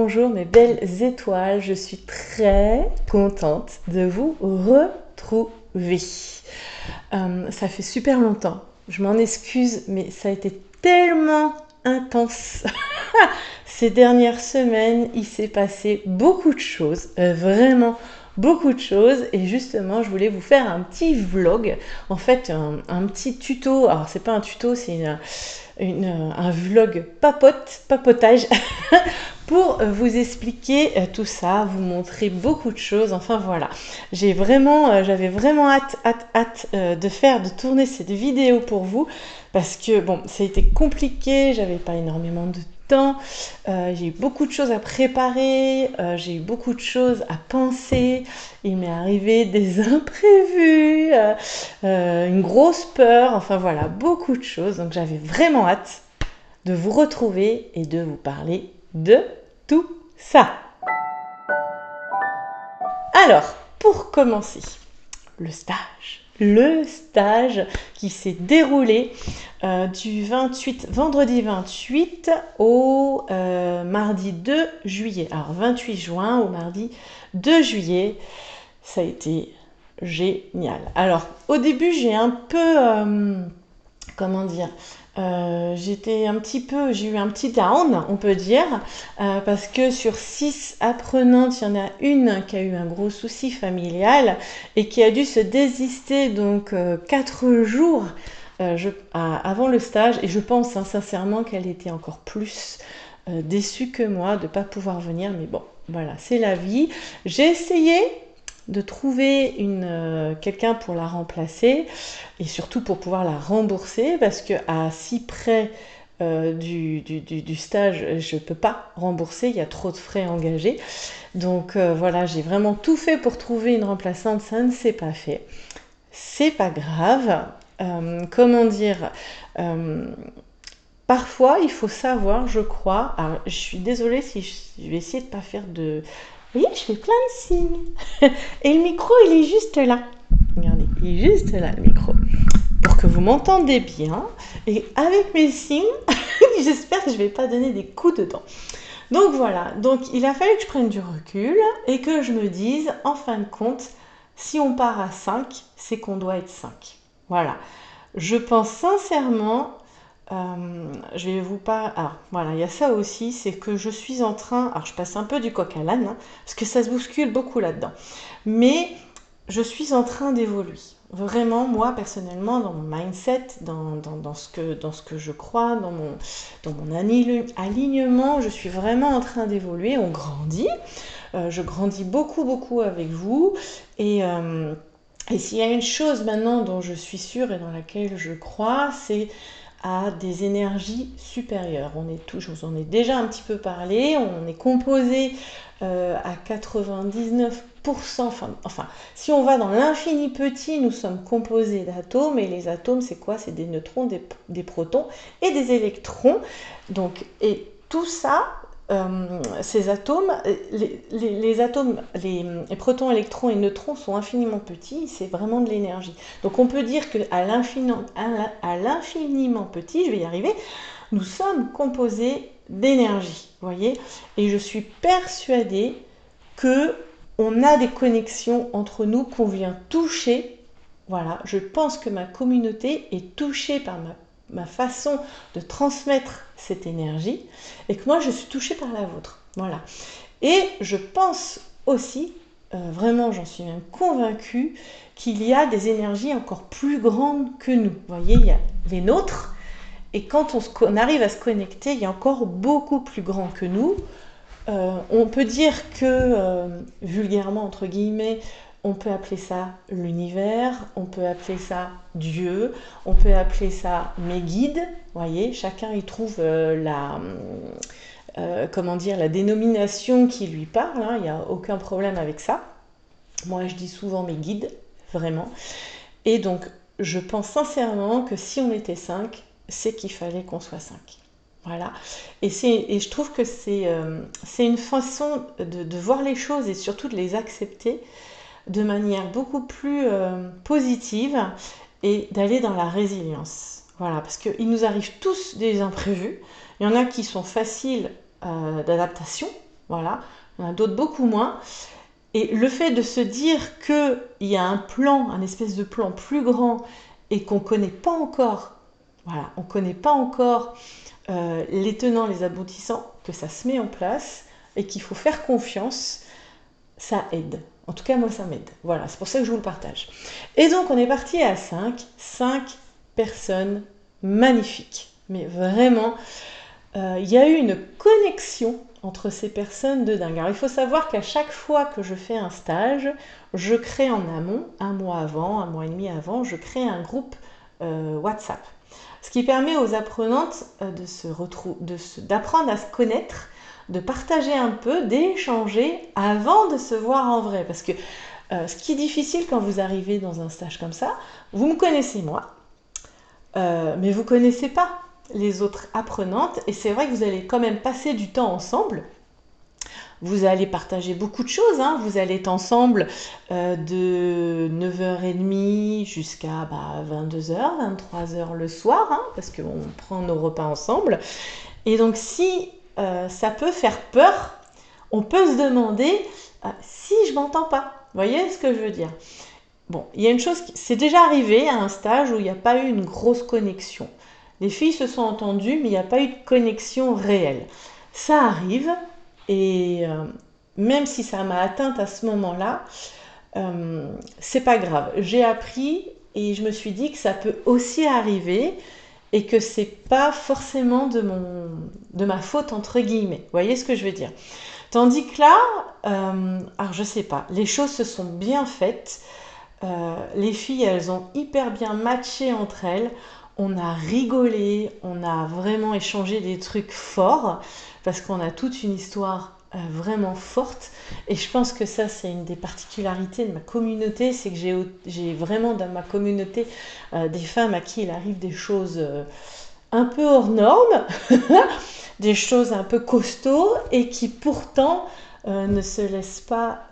bonjour mes belles étoiles, je suis très contente de vous retrouver. Ça fait super longtemps, je m'en excuse, mais ça a été tellement intense. Ces dernières semaines, il s'est passé beaucoup de choses, vraiment beaucoup de choses, et justement je voulais vous faire un petit vlog, en fait un petit tuto. Alors c'est pas un tuto, c'est un vlog papotage pour vous expliquer tout ça, vous montrer beaucoup de choses. Enfin voilà, j'avais vraiment hâte de tourner cette vidéo pour vous, parce que bon, ça a été compliqué, j'avais pas énormément de temps, j'ai eu beaucoup de choses à préparer, j'ai eu beaucoup de choses à penser, il m'est arrivé des imprévus, une grosse peur, enfin voilà, beaucoup de choses. Donc j'avais vraiment hâte de vous retrouver et de vous parler de tout ça. Alors, pour commencer, le stage qui s'est déroulé du vendredi 28 au mardi 2 juillet. Alors 28 juin au mardi 2 juillet, ça a été génial. Alors au début j'ai un peu, j'ai eu un petit down, on peut dire, parce que sur 6 apprenantes, il y en a une qui a eu un gros souci familial et qui a dû se désister donc 4 jours avant le stage. Et je pense sincèrement qu'elle était encore plus déçue que moi de ne pas pouvoir venir. Mais bon, voilà, c'est la vie. J'ai essayé de trouver quelqu'un pour la remplacer et surtout pour pouvoir la rembourser, parce que à si près du stage, je ne peux pas rembourser, il y a trop de frais engagés. Donc voilà, j'ai vraiment tout fait pour trouver une remplaçante, ça ne s'est pas fait. C'est pas grave. Parfois, il faut savoir, je crois. Alors, je suis désolée si je vais essayer de ne pas faire de. Vous voyez, je fais plein de signes. Et le micro, il est juste là. Regardez, il est juste là, le micro. Pour que vous m'entendez bien. Et avec mes signes, j'espère que je ne vais pas donner des coups de dents. Donc voilà. Donc, il a fallu que je prenne du recul et que je me dise, en fin de compte, si on part à 5, c'est qu'on doit être 5. Voilà. Je pense sincèrement. Je vais vous parler. Alors voilà, il y a ça aussi, c'est que je suis en train. Alors je passe un peu du coq à l'âne, parce que ça se bouscule beaucoup là-dedans. Mais je suis en train d'évoluer. Vraiment, moi personnellement, dans mon mindset, dans ce que je crois, dans mon alignement, je suis vraiment en train d'évoluer. On grandit. Je grandis beaucoup avec vous. Et s'il y a une chose maintenant dont je suis sûre et dans laquelle je crois, c'est à des énergies supérieures. Je vous en ai déjà un petit peu parlé, on est composé à 99%, enfin, si on va dans l'infini petit, nous sommes composés d'atomes, et les atomes, c'est quoi? C'est des neutrons, des protons et des électrons. Donc, et tout ça, ces atomes, les atomes, les protons, électrons et neutrons sont infiniment petits, c'est vraiment de l'énergie. Donc on peut dire qu'à l'infiniment petit, je vais y arriver, nous sommes composés d'énergie, voyez. Et je suis persuadée que on a des connexions entre nous qu'on vient toucher. Voilà, je pense que ma communauté est touchée par ma façon de transmettre cette énergie, et que moi je suis touchée par la vôtre. Voilà. Et je pense aussi, vraiment j'en suis même convaincue, qu'il y a des énergies encore plus grandes que nous. Vous voyez, il y a les nôtres, et quand on arrive à se connecter, il y a encore beaucoup plus grand que nous. On peut dire que, vulgairement, entre guillemets, on peut appeler ça l'univers, on peut appeler ça Dieu, on peut appeler ça mes guides. Vous voyez, chacun y trouve la dénomination qui lui parle, hein, il n'y a aucun problème avec ça. Moi, je dis souvent mes guides, vraiment. Et donc, je pense sincèrement que si on était 5, c'est qu'il fallait qu'on soit 5. Voilà. Et je trouve que c'est une façon de voir les choses et surtout de les accepter de manière beaucoup plus positive, et d'aller dans la résilience. Voilà, parce qu'il nous arrive tous des imprévus. Il y en a qui sont faciles d'adaptation, Voilà, il y en a d'autres beaucoup moins. Et le fait de se dire qu'il y a un plan, un espèce de plan plus grand et qu'on ne connaît pas encore, voilà, on ne connaît pas encore les tenants, les aboutissants, que ça se met en place et qu'il faut faire confiance, ça aide. En tout cas, moi, ça m'aide. Voilà, c'est pour ça que je vous le partage. Et donc, on est parti à 5 personnes magnifiques. Mais vraiment, il y a eu une connexion entre ces personnes de dingue. Alors, il faut savoir qu'à chaque fois que je fais un stage, je crée en amont, un mois avant, un mois et demi avant, je crée un groupe WhatsApp. Ce qui permet aux apprenantes d'apprendre à se connaître, de partager un peu, d'échanger avant de se voir en vrai. Parce que ce qui est difficile quand vous arrivez dans un stage comme ça, vous me connaissez moi, mais vous ne connaissez pas les autres apprenantes. Et c'est vrai que vous allez quand même passer du temps ensemble. Vous allez partager beaucoup de choses, hein. Vous allez être ensemble de 9h30 jusqu'à 22h, 23h le soir, hein, parce qu'on prend nos repas ensemble. Et donc si ça peut faire peur, on peut se demander si je m'entends pas. Vous voyez ce que je veux dire? Bon, il y a une chose, c'est déjà arrivé à un stage où il n'y a pas eu une grosse connexion. Les filles se sont entendues, mais il n'y a pas eu de connexion réelle. Ça arrive, et même si ça m'a atteinte à ce moment-là, c'est pas grave. J'ai appris et je me suis dit que ça peut aussi arriver et que c'est pas forcément de ma faute entre guillemets. Vous voyez ce que je veux dire? Tandis que là, alors je sais pas, les choses se sont bien faites. Les filles, elles ont hyper bien matché entre elles. On a rigolé, on a vraiment échangé des trucs forts parce qu'on a toute une histoire vraiment forte. Et je pense que ça, c'est une des particularités de ma communauté, c'est que j'ai vraiment dans ma communauté des femmes à qui il arrive des choses un peu hors normes, des choses un peu costauds et qui pourtant ne se laissent pas,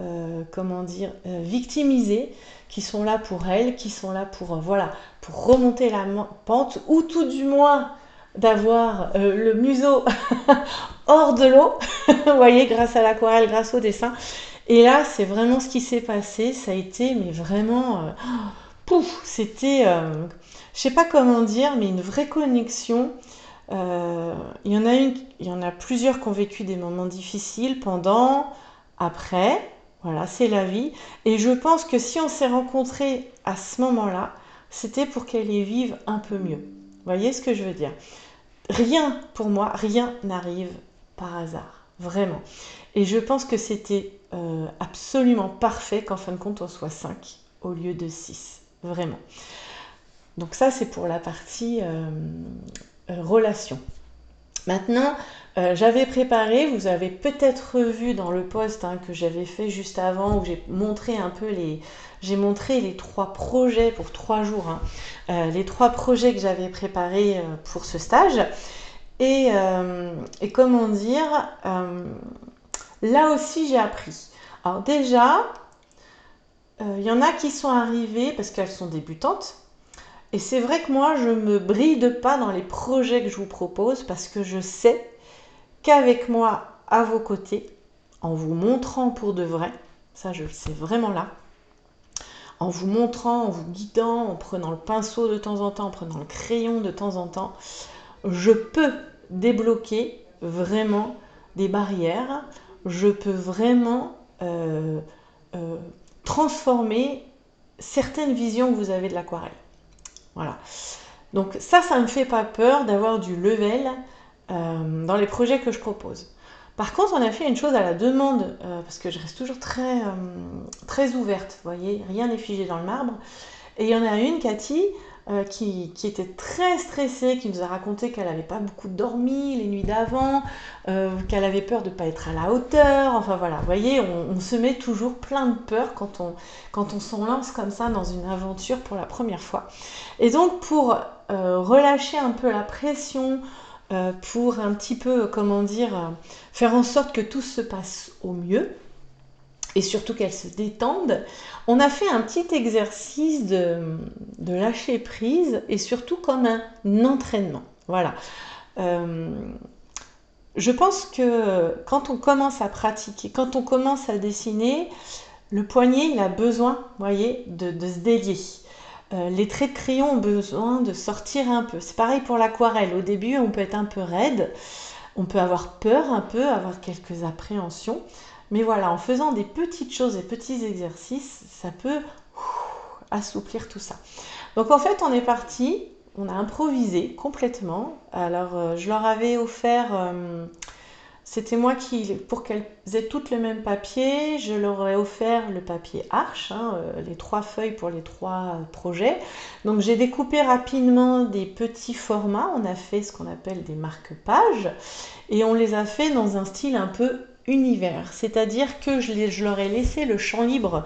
victimiser, qui sont là pour elles, qui sont là pour, pour remonter la pente, ou tout du moins d'avoir le museau hors de l'eau, vous voyez, grâce à l'aquarelle, grâce au dessin. Et là, c'est vraiment ce qui s'est passé, ça a été, mais vraiment, pouf, c'était, je sais pas comment dire, mais une vraie connexion. Il y en a plusieurs qui ont vécu des moments difficiles pendant, après, voilà, c'est la vie. Et je pense que si on s'est rencontrés à ce moment-là, c'était pour qu'elles les vivent un peu mieux. Vous voyez ce que je veux dire? Rien, pour moi, rien n'arrive par hasard, vraiment. Et je pense que c'était absolument parfait qu'en fin de compte, on soit 5 au lieu de 6, vraiment. Donc ça, c'est pour la partie relation. Maintenant, j'avais préparé, vous avez peut-être vu dans le post que j'avais fait juste avant, où j'ai montré un peu j'ai montré les 3 projets pour 3 jours, les 3 projets que j'avais préparés pour ce stage. Et comment dire, là aussi j'ai appris. Alors déjà, il y en a qui sont arrivées parce qu'elles sont débutantes. Et c'est vrai que moi, je ne me bride pas dans les projets que je vous propose parce que je sais qu'avec moi, à vos côtés, en vous montrant pour de vrai, ça je le sais vraiment là, en vous montrant, en vous guidant, en prenant le pinceau de temps en temps, en prenant le crayon de temps en temps, je peux débloquer vraiment des barrières, je peux vraiment transformer certaines visions que vous avez de l'aquarelle. Voilà. Donc ça ne me fait pas peur d'avoir du level dans les projets que je propose. Par contre, on a fait une chose à la demande, parce que je reste toujours très, très ouverte, vous voyez, rien n'est figé dans le marbre. Et il y en a une, Cathy, qui était très stressée, qui nous a raconté qu'elle n'avait pas beaucoup dormi les nuits d'avant, qu'elle avait peur de ne pas être à la hauteur. Enfin voilà, vous voyez, on se met toujours plein de peur quand on s'en lance comme ça dans une aventure pour la première fois. Et donc pour relâcher un peu la pression, pour un petit peu, faire en sorte que tout se passe au mieux, et surtout qu'elles se détendent, on a fait un petit exercice de lâcher prise et surtout comme un entraînement. Voilà. Je pense que quand on commence à pratiquer, quand on commence à dessiner, le poignet, il a besoin, vous voyez, de se délier. Les traits de crayon ont besoin de sortir un peu. C'est pareil pour l'aquarelle. Au début, on peut être un peu raide, on peut avoir peur un peu, avoir quelques appréhensions. Mais voilà, en faisant des petites choses, des petits exercices, ça peut assouplir tout ça. Donc en fait, on est parti, on a improvisé complètement. Alors, je leur avais offert, c'était moi qui, pour qu'elles aient toutes le même papier, je leur ai offert le papier Arche, hein, les 3 feuilles pour les 3 projets. Donc j'ai découpé rapidement des petits formats, on a fait ce qu'on appelle des marque-pages, et on les a fait dans un style un peu univers, c'est-à-dire que je leur ai laissé le champ libre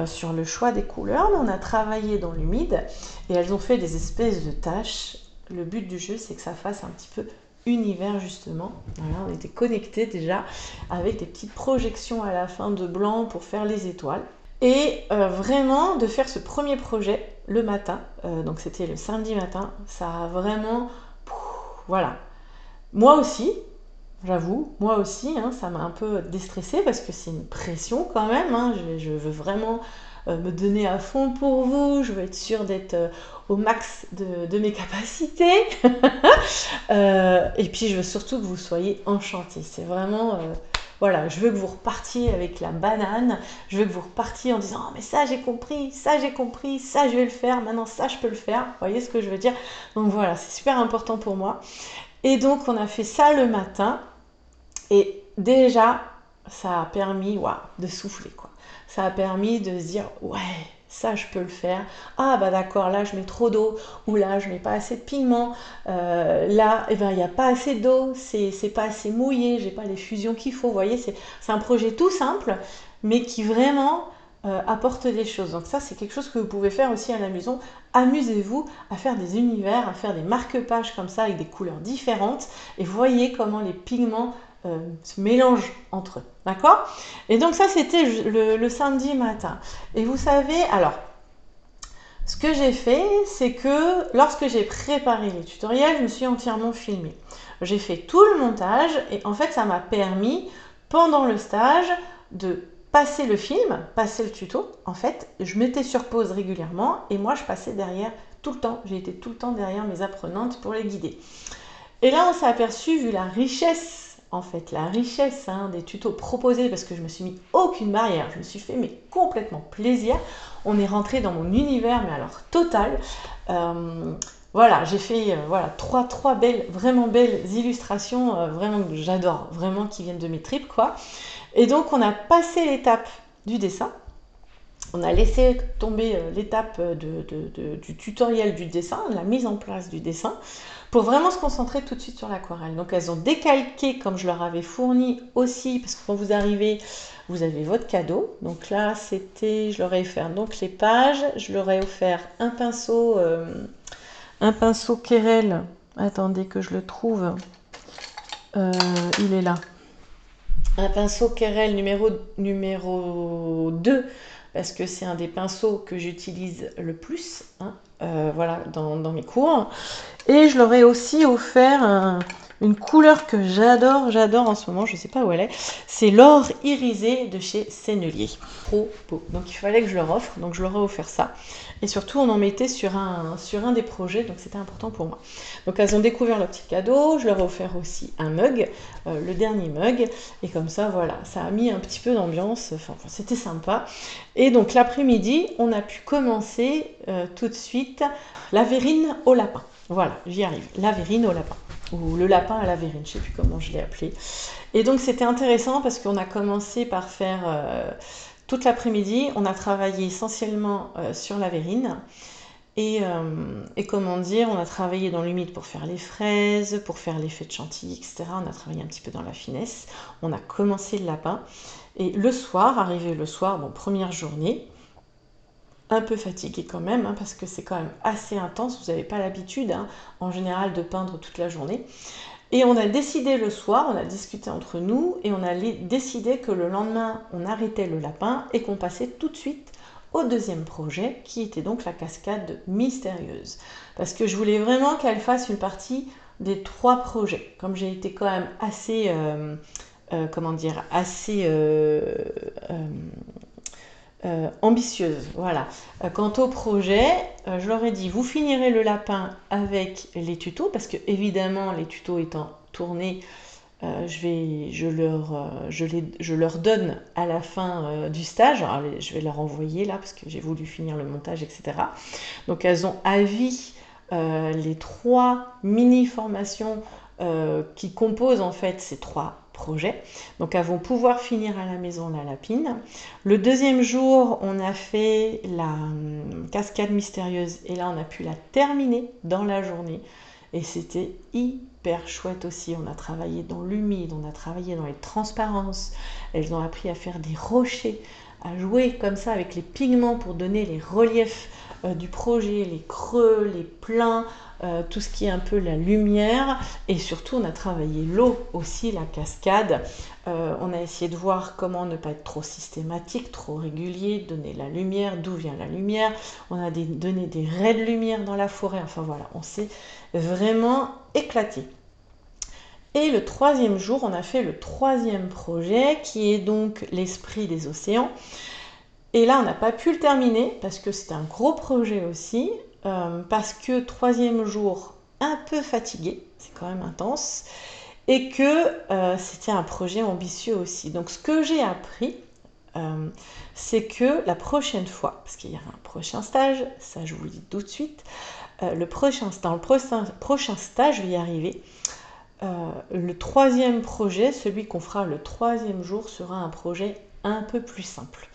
sur le choix des couleurs, mais on a travaillé dans l'humide, et elles ont fait des espèces de tâches. Le but du jeu, c'est que ça fasse un petit peu univers justement. Voilà, on était connectés déjà avec des petites projections à la fin de blanc pour faire les étoiles. Et vraiment de faire ce premier projet le matin, donc c'était le samedi matin, ça a vraiment, voilà. Moi aussi, j'avoue, moi aussi, hein, ça m'a un peu déstressée parce que c'est une pression quand même. Hein, je veux vraiment me donner à fond pour vous, je veux être sûre d'être au max de mes capacités. Et puis je veux surtout que vous soyez enchantés. C'est vraiment, voilà, je veux que vous repartiez avec la banane, je veux que vous repartiez en disant oh, mais ça j'ai compris, ça j'ai compris, ça je vais le faire, maintenant ça je peux le faire. Vous voyez ce que je veux dire? Donc voilà, c'est super important pour moi. Et donc on a fait ça le matin. Et déjà, ça a permis de souffler, quoi. Ça a permis de se dire, ouais, ça je peux le faire. Ah bah d'accord, là je mets trop d'eau, ou là je mets pas assez de pigment. Là, eh ben, il n'y a pas assez d'eau, c'est pas assez mouillé, j'ai pas les fusions qu'il faut. Vous voyez, c'est un projet tout simple, mais qui vraiment apporte des choses. Donc ça, c'est quelque chose que vous pouvez faire aussi à la maison. Amusez-vous à faire des univers, à faire des marque-pages comme ça avec des couleurs différentes, et voyez comment les pigments se mélangent entre eux, d'accord? Et donc ça, c'était le samedi matin. Et vous savez, alors, ce que j'ai fait, c'est que lorsque j'ai préparé les tutoriels, je me suis entièrement filmée. J'ai fait tout le montage et en fait, ça m'a permis, pendant le stage, de passer le film, passer le tuto. En fait, je mettais sur pause régulièrement et moi, je passais derrière tout le temps. J'ai été tout le temps derrière mes apprenantes pour les guider. Et là, on s'est aperçu, vu la richesse, en fait, la richesse des tutos proposés, parce que je me suis mis aucune barrière, je me suis fait mais complètement plaisir. On est rentré dans mon univers, mais alors total. Voilà, j'ai fait trois belles, vraiment belles illustrations, vraiment que j'adore, vraiment qui viennent de mes tripes, quoi. Et donc, on a passé l'étape du dessin. On a laissé tomber l'étape du tutoriel du dessin, la mise en place du dessin, pour vraiment se concentrer tout de suite sur l'aquarelle. Donc elles ont décalqué comme je leur avais fourni aussi, parce que quand vous arrivez, vous avez votre cadeau. Donc là, c'était, je leur ai offert donc les pages, je leur ai offert un pinceau Querelle. Attendez que je le trouve. Il est là. Un pinceau Querelle numéro 2, parce que c'est un des pinceaux que j'utilise le plus, hein, voilà, dans mes cours. Et je leur ai aussi offert une couleur que j'adore en ce moment, je ne sais pas où elle est, c'est l'or irisé de chez Sennelier. Trop beau. Donc il fallait que je leur offre, donc je leur ai offert ça. Et surtout, on en mettait sur un des projets, donc c'était important pour moi. Donc elles ont découvert leur petit cadeau, je leur ai offert aussi un mug, le dernier mug, et comme ça, voilà, ça a mis un petit peu d'ambiance, enfin c'était sympa. Et donc l'après-midi, on a pu commencer tout de suite la verrine au lapin. Voilà, j'y arrive, la verrine au lapin, ou le lapin à la verrine, je ne sais plus comment je l'ai appelé. Et donc c'était intéressant parce qu'on a commencé par faire toute l'après-midi, on a travaillé essentiellement sur la verrine. Et comment dire, on a travaillé dans l'humide pour faire les fraises, pour faire l'effet de chantilly, etc. On a travaillé un petit peu dans la finesse. On a commencé le lapin. Et le soir, arrivé le soir, bon, première journée, un peu fatiguée quand même, hein, parce que c'est quand même assez intense. Vous n'avez pas l'habitude, hein, en général, de peindre toute la journée. Et on a décidé le soir, on a discuté entre nous, et on a décidé que le lendemain, on arrêtait le lapin et qu'on passait tout de suite au deuxième projet, qui était donc la cascade mystérieuse. Parce que je voulais vraiment qu'elle fasse une partie des 3 projets. Comme j'ai été quand même assez, comment dire, assez ambitieuse. Voilà. Quant au projet, je leur ai dit, vous finirez le lapin avec les tutos, parce que évidemment, les tutos étant tournés, je leur donne à la fin du stage. Alors, je vais leur envoyer là, parce que j'ai voulu finir le montage, etc. Donc elles ont à vie les 3 mini-formations qui composent en fait ces 3 projets. Donc elles vont pouvoir finir à la maison la lapine. Le deuxième jour, on a fait la cascade mystérieuse et là on a pu la terminer dans la journée. Et c'était hyper chouette aussi. On a travaillé dans l'humide, on a travaillé dans les transparences. Elles ont appris à faire des rochers, à jouer comme ça avec les pigments pour donner les reliefs du projet, les creux, les pleins, tout ce qui est un peu la lumière. Et surtout, on a travaillé l'eau aussi, la cascade. On a essayé de voir comment ne pas être trop systématique, trop régulier, donner la lumière, d'où vient la lumière. On a donné des raies de lumière dans la forêt. Enfin voilà, on s'est vraiment éclaté. Et le 3e jour, on a fait le 3e projet qui est donc l'esprit des océans. Et là, on n'a pas pu le terminer parce que c'était un gros projet aussi, parce que 3e jour, un peu fatigué, c'est quand même intense, et que c'était un projet ambitieux aussi. Donc ce que j'ai appris, c'est que la prochaine fois, parce qu'il y a un prochain stage, ça je vous le dis tout de suite, dans le prochain stage, je vais y arriver. Le 3e projet, celui qu'on fera le 3e jour, sera un projet un peu plus simple.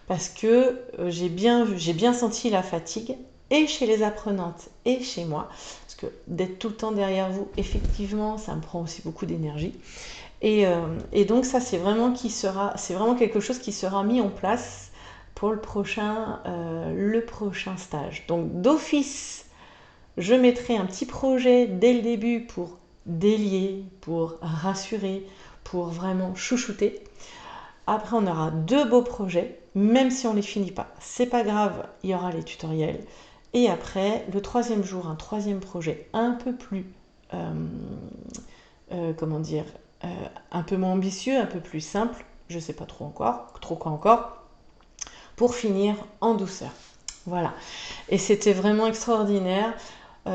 Parce que j'ai bien senti la fatigue, et chez les apprenantes et chez moi. Parce que d'être tout le temps derrière vous, effectivement, ça me prend aussi beaucoup d'énergie. Et donc ça, c'est vraiment quelque chose qui sera mis en place pour le prochain stage. Donc d'office, je mettrai un petit projet dès le début pour délier, pour rassurer, pour vraiment chouchouter. Après, on aura 2 beaux projets, même si on ne les finit pas. C'est pas grave, il y aura les tutoriels. Et après, le 3e jour, un 3e projet un peu plus, comment dire, un peu moins ambitieux, un peu plus simple, je ne sais pas trop quoi encore, pour finir en douceur. Voilà. Et c'était vraiment extraordinaire.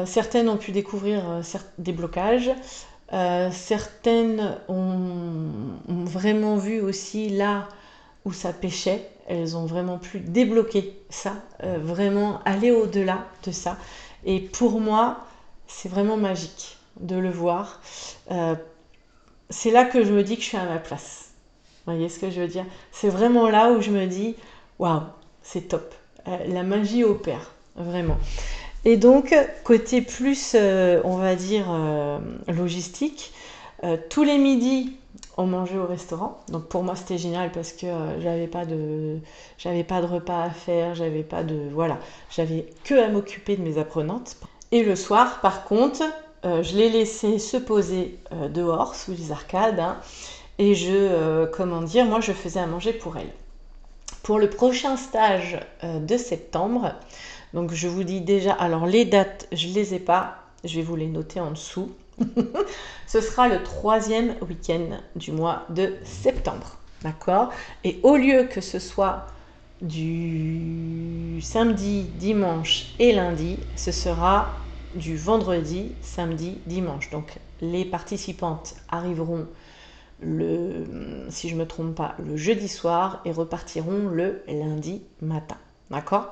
Certaines ont pu découvrir des blocages. Certaines ont vraiment vu aussi là où ça pêchait. Elles ont vraiment pu débloquer ça, vraiment aller au-delà de ça. Et pour moi, c'est vraiment magique de le voir. C'est là que je me dis que je suis à ma place. Vous voyez ce que je veux dire? C'est vraiment là où je me dis, waouh, c'est top. La magie opère, vraiment. Et donc, côté plus, on va dire, logistique, tous les midis, on mangeait au restaurant. Donc pour moi, c'était génial parce que j'avais pas de repas à faire, j'avais que à m'occuper de mes apprenantes. Et le soir, par contre, je les laissais se poser dehors, sous les arcades, hein, et moi, je faisais à manger pour elles. Pour le prochain stage de septembre, donc je vous dis déjà, alors les dates, je ne les ai pas, je vais vous les noter en dessous. Ce sera le 3e week-end du mois de septembre. D'accord? Et au lieu que ce soit du samedi, dimanche et lundi, ce sera du vendredi, samedi, dimanche. Donc les participantes arriveront si je ne me trompe pas, le jeudi soir et repartiront le lundi matin. D'accord?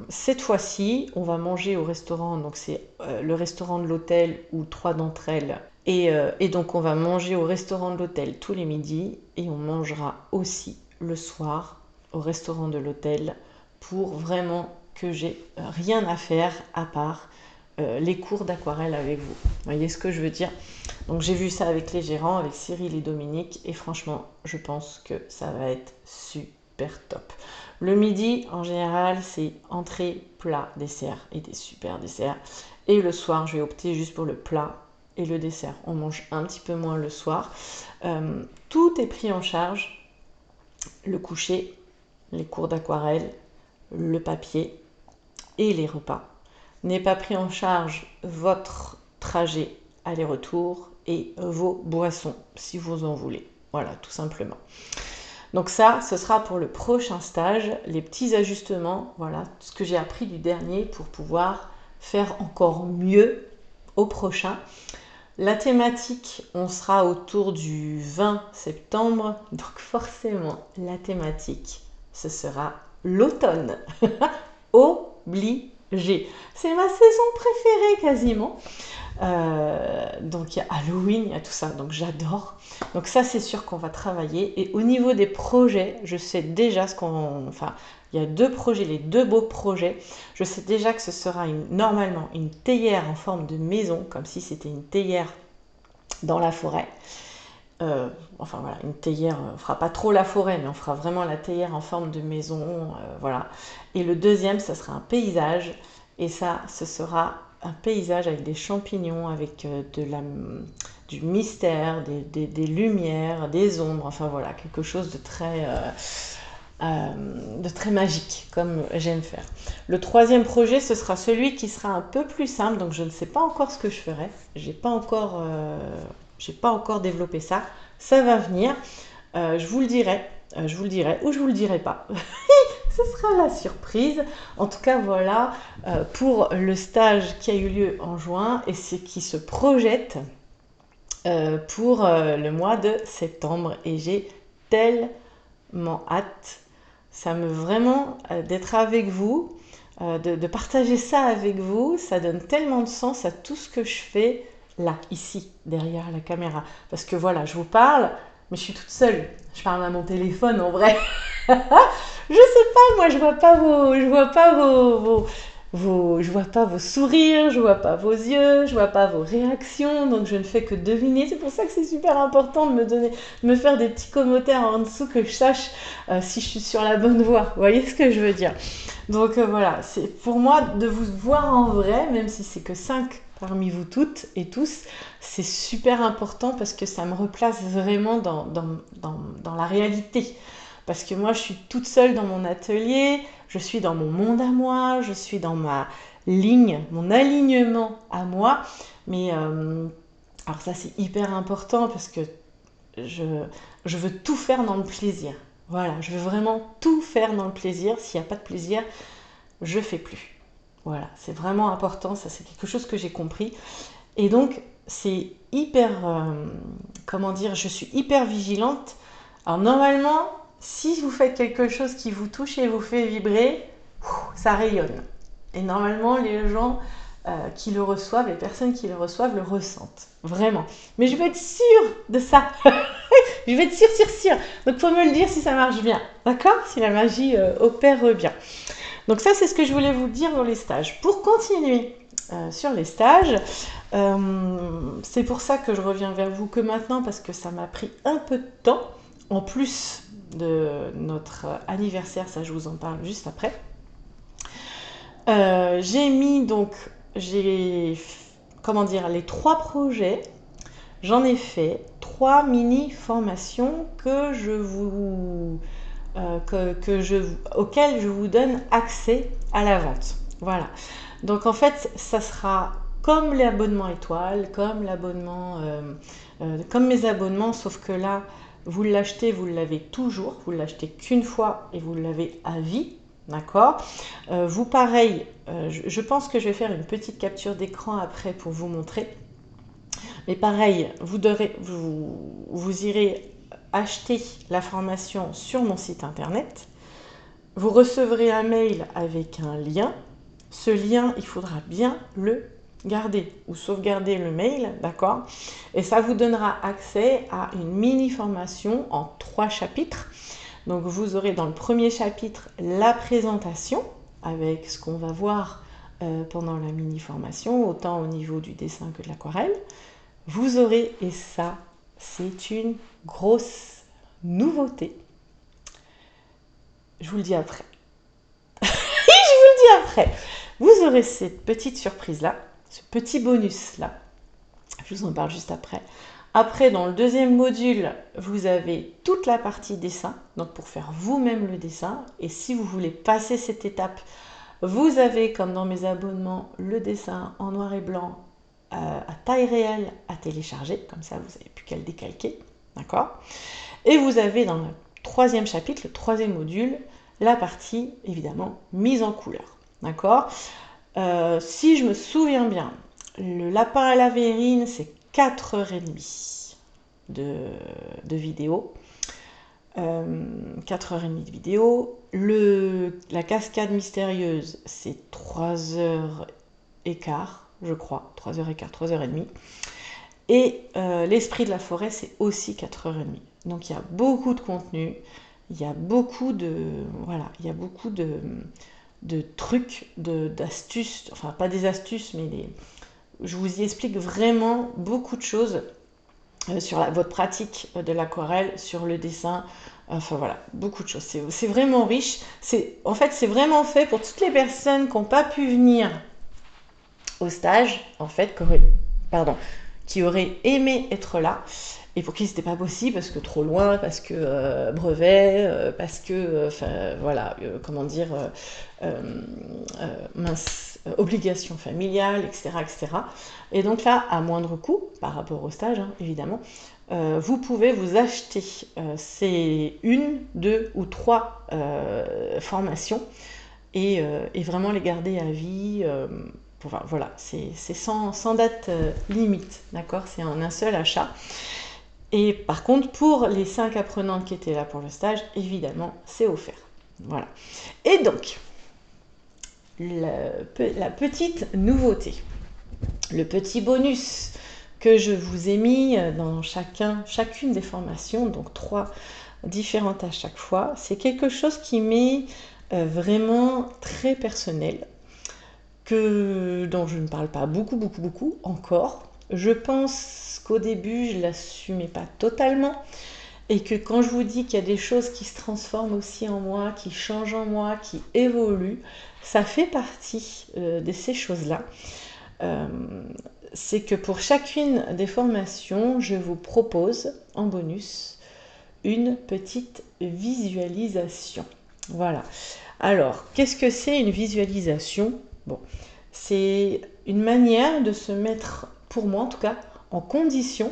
Cette fois-ci, on va manger au restaurant, donc c'est le restaurant de l'hôtel ou 3 d'entre elles. Et donc on va manger au restaurant de l'hôtel tous les midis et on mangera aussi le soir au restaurant de l'hôtel pour vraiment que j'ai rien à faire à part les cours d'aquarelle avec vous. Vous voyez ce que je veux dire? Donc j'ai vu ça avec les gérants, avec Cyril et Dominique, et franchement, je pense que ça va être super top. Le midi, en général, c'est entrée, plat, dessert et des super desserts. Et le soir, je vais opter juste pour le plat et le dessert. On mange un petit peu moins le soir. Tout est pris en charge. Le coucher, les cours d'aquarelle, le papier et les repas. N'est pas pris en charge votre trajet aller-retour et vos boissons, si vous en voulez. Voilà, tout simplement. Donc ça, ce sera pour le prochain stage, les petits ajustements, voilà, ce que j'ai appris du dernier pour pouvoir faire encore mieux au prochain. La thématique, on sera autour du 20 septembre, donc forcément, la thématique, ce sera l'automne. Obligé. C'est ma saison préférée quasiment. Donc il y a Halloween, il y a tout ça, donc j'adore. Donc ça c'est sûr qu'on va travailler. Et au niveau des projets, je sais déjà ce qu'on... Enfin, il y a deux projets, les deux beaux projets. Je sais déjà que ce sera normalement une théière en forme de maison, comme si c'était une théière dans la forêt. Enfin voilà, une théière, on fera pas trop la forêt, mais on fera vraiment la théière en forme de maison, voilà. Et le deuxième, ça sera un paysage, et ça, ce sera un paysage avec des champignons, avec du mystère, des lumières, des ombres, enfin voilà, quelque chose de très magique, comme j'aime faire. Le troisième projet, ce sera celui qui sera un peu plus simple, donc je ne sais pas encore ce que je ferai, j'ai pas encore développé ça, ça va venir, je vous le dirai, ou je vous le dirai pas. Ce sera la surprise. En tout cas, voilà pour le stage qui a eu lieu en juin et c'est qui se projette pour le mois de septembre. Et j'ai tellement hâte. Ça me vraiment d'être avec vous, de partager ça avec vous. Ça donne tellement de sens à tout ce que je fais là, ici, derrière la caméra. Parce que voilà, je vous parle, mais je suis toute seule. Je parle à mon téléphone en vrai. Je sais pas, moi je vois pas je vois pas vos sourires, je vois pas vos yeux, je vois pas vos réactions, donc je ne fais que deviner. C'est pour ça que c'est super important de me faire des petits commentaires en dessous que je sache si je suis sur la bonne voie. Vous voyez ce que je veux dire? Donc voilà, c'est pour moi de vous voir en vrai, même si c'est que 5 parmi vous toutes et tous, c'est super important parce que ça me replace vraiment dans la réalité. Parce que moi, je suis toute seule dans mon atelier, je suis dans mon monde à moi, je suis dans ma ligne, mon alignement à moi. Mais alors ça, c'est hyper important parce que je, je veux tout faire dans le plaisir. Voilà, je veux vraiment tout faire dans le plaisir. S'il n'y a pas de plaisir, je fais plus. Voilà, c'est vraiment important. Ça, c'est quelque chose que j'ai compris. Et donc, c'est hyper, comment dire, je suis hyper vigilante. Alors normalement, si vous faites quelque chose qui vous touche et vous fait vibrer, ça rayonne. Et normalement, les gens qui le reçoivent, les personnes qui le reçoivent, le ressentent. Vraiment. Mais je veux être sûre de ça. Je veux être sûre. Donc, il faut me le dire si ça marche bien. D'accord? Si la magie opère bien. Donc ça, c'est ce que je voulais vous dire pour les stages. Pour continuer sur les stages, c'est pour ça que je reviens vers vous que maintenant, parce que ça m'a pris un peu de temps, en plus de notre anniversaire, ça je vous en parle juste après. Comment dire, les 3 projets, j'en ai fait 3 mini-formations auxquelles je vous donne accès à la vente. Voilà. Donc en fait, ça sera comme l'abonnement étoile, comme mes abonnements, sauf que là, vous l'achetez, vous l'avez toujours, vous l'achetez qu'une fois et vous l'avez à vie, d'accord? Vous pareil, je pense que je vais faire une petite capture d'écran après pour vous montrer. Mais pareil, vous irez acheter la formation sur mon site internet. Vous recevrez un mail avec un lien. Ce lien, il faudra bien le garder ou sauvegarder le mail, d'accord? Et ça vous donnera accès à une mini-formation en 3 chapitres. Donc vous aurez dans le premier chapitre la présentation avec ce qu'on va voir pendant la mini-formation, autant au niveau du dessin que de l'aquarelle. Vous aurez, et ça, c'est une grosse nouveauté. Je vous le dis après. Après, vous aurez cette petite surprise-là, ce petit bonus-là. Je vous en parle juste après. Après, dans le deuxième module, vous avez toute la partie dessin, donc pour faire vous-même le dessin. Et si vous voulez passer cette étape, vous avez, comme dans mes abonnements, le dessin en noir et blanc à taille réelle à télécharger, comme ça vous n'avez plus qu'à le décalquer, d'accord? Et vous avez dans le troisième chapitre, le troisième module, la partie évidemment mise en couleur, d'accord? Si je me souviens bien, le lapin à la verrine, c'est 4h30 de vidéo. 4h30 de vidéo. La cascade mystérieuse, c'est 3h15, je crois. 3h15, 3h30. Et l'esprit de la forêt, c'est aussi 4h30. Donc il y a beaucoup de contenu, il y a beaucoup de, voilà, il y a beaucoup de trucs, d'astuces, enfin pas des astuces, mais je vous y explique vraiment beaucoup de choses sur votre pratique de l'aquarelle, sur le dessin, enfin voilà, beaucoup de choses. C'est vraiment riche. En fait, c'est vraiment fait pour toutes les personnes qui n'ont pas pu venir au stage, en fait, qui auraient aimé être là, et pour qui c'était pas possible, parce que trop loin, parce que brevet, parce que, voilà, comment dire, mince, obligation familiale, etc., etc. Et donc là, à moindre coût, par rapport au stage, hein, évidemment, vous pouvez vous acheter ces 1, 2 ou 3 formations et vraiment les garder à vie. Enfin, voilà, c'est sans date limite, d'accord? C'est en un seul achat. Et par contre, pour les 5 apprenantes qui étaient là pour le stage, évidemment, c'est offert. Voilà. Et donc, la petite nouveauté, le petit bonus que je vous ai mis dans chacune des formations, donc 3 différentes à chaque fois, c'est quelque chose qui m'est vraiment très personnel, dont je ne parle pas beaucoup encore. Je pense qu'au début, je ne l'assumais pas totalement, et que quand je vous dis qu'il y a des choses qui se transforment aussi en moi, qui changent en moi, qui évoluent, ça fait partie de ces choses-là. C'est que pour chacune des formations, je vous propose en bonus une petite visualisation. Voilà. Alors, qu'est-ce que c'est une visualisation? Bon, c'est une manière de se mettre, pour moi en tout cas, en condition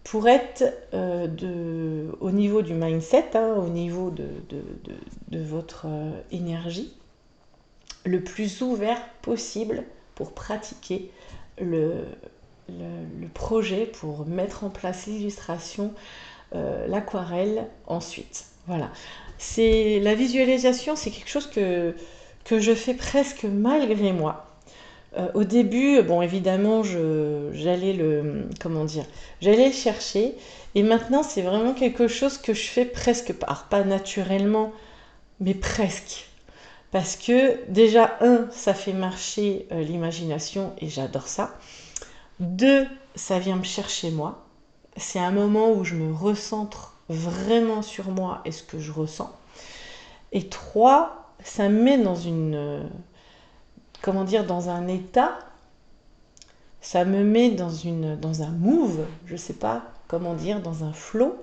pour être au niveau du mindset, hein, au niveau de votre énergie, le plus ouvert possible pour pratiquer le projet, pour mettre en place l'illustration, l'aquarelle ensuite. Voilà. La visualisation, c'est quelque chose que je fais presque malgré moi. Au début, bon, évidemment, j'allais le chercher. Et maintenant, c'est vraiment quelque chose que je fais presque pas. Alors, pas naturellement, mais presque. Parce que déjà, ça fait marcher l'imagination et j'adore ça. 2, ça vient me chercher moi. C'est un moment où je me recentre vraiment sur moi et ce que je ressens. Et 3, ça me met dans dans un état, ça me met dans un move, je sais pas comment dire, dans un flow,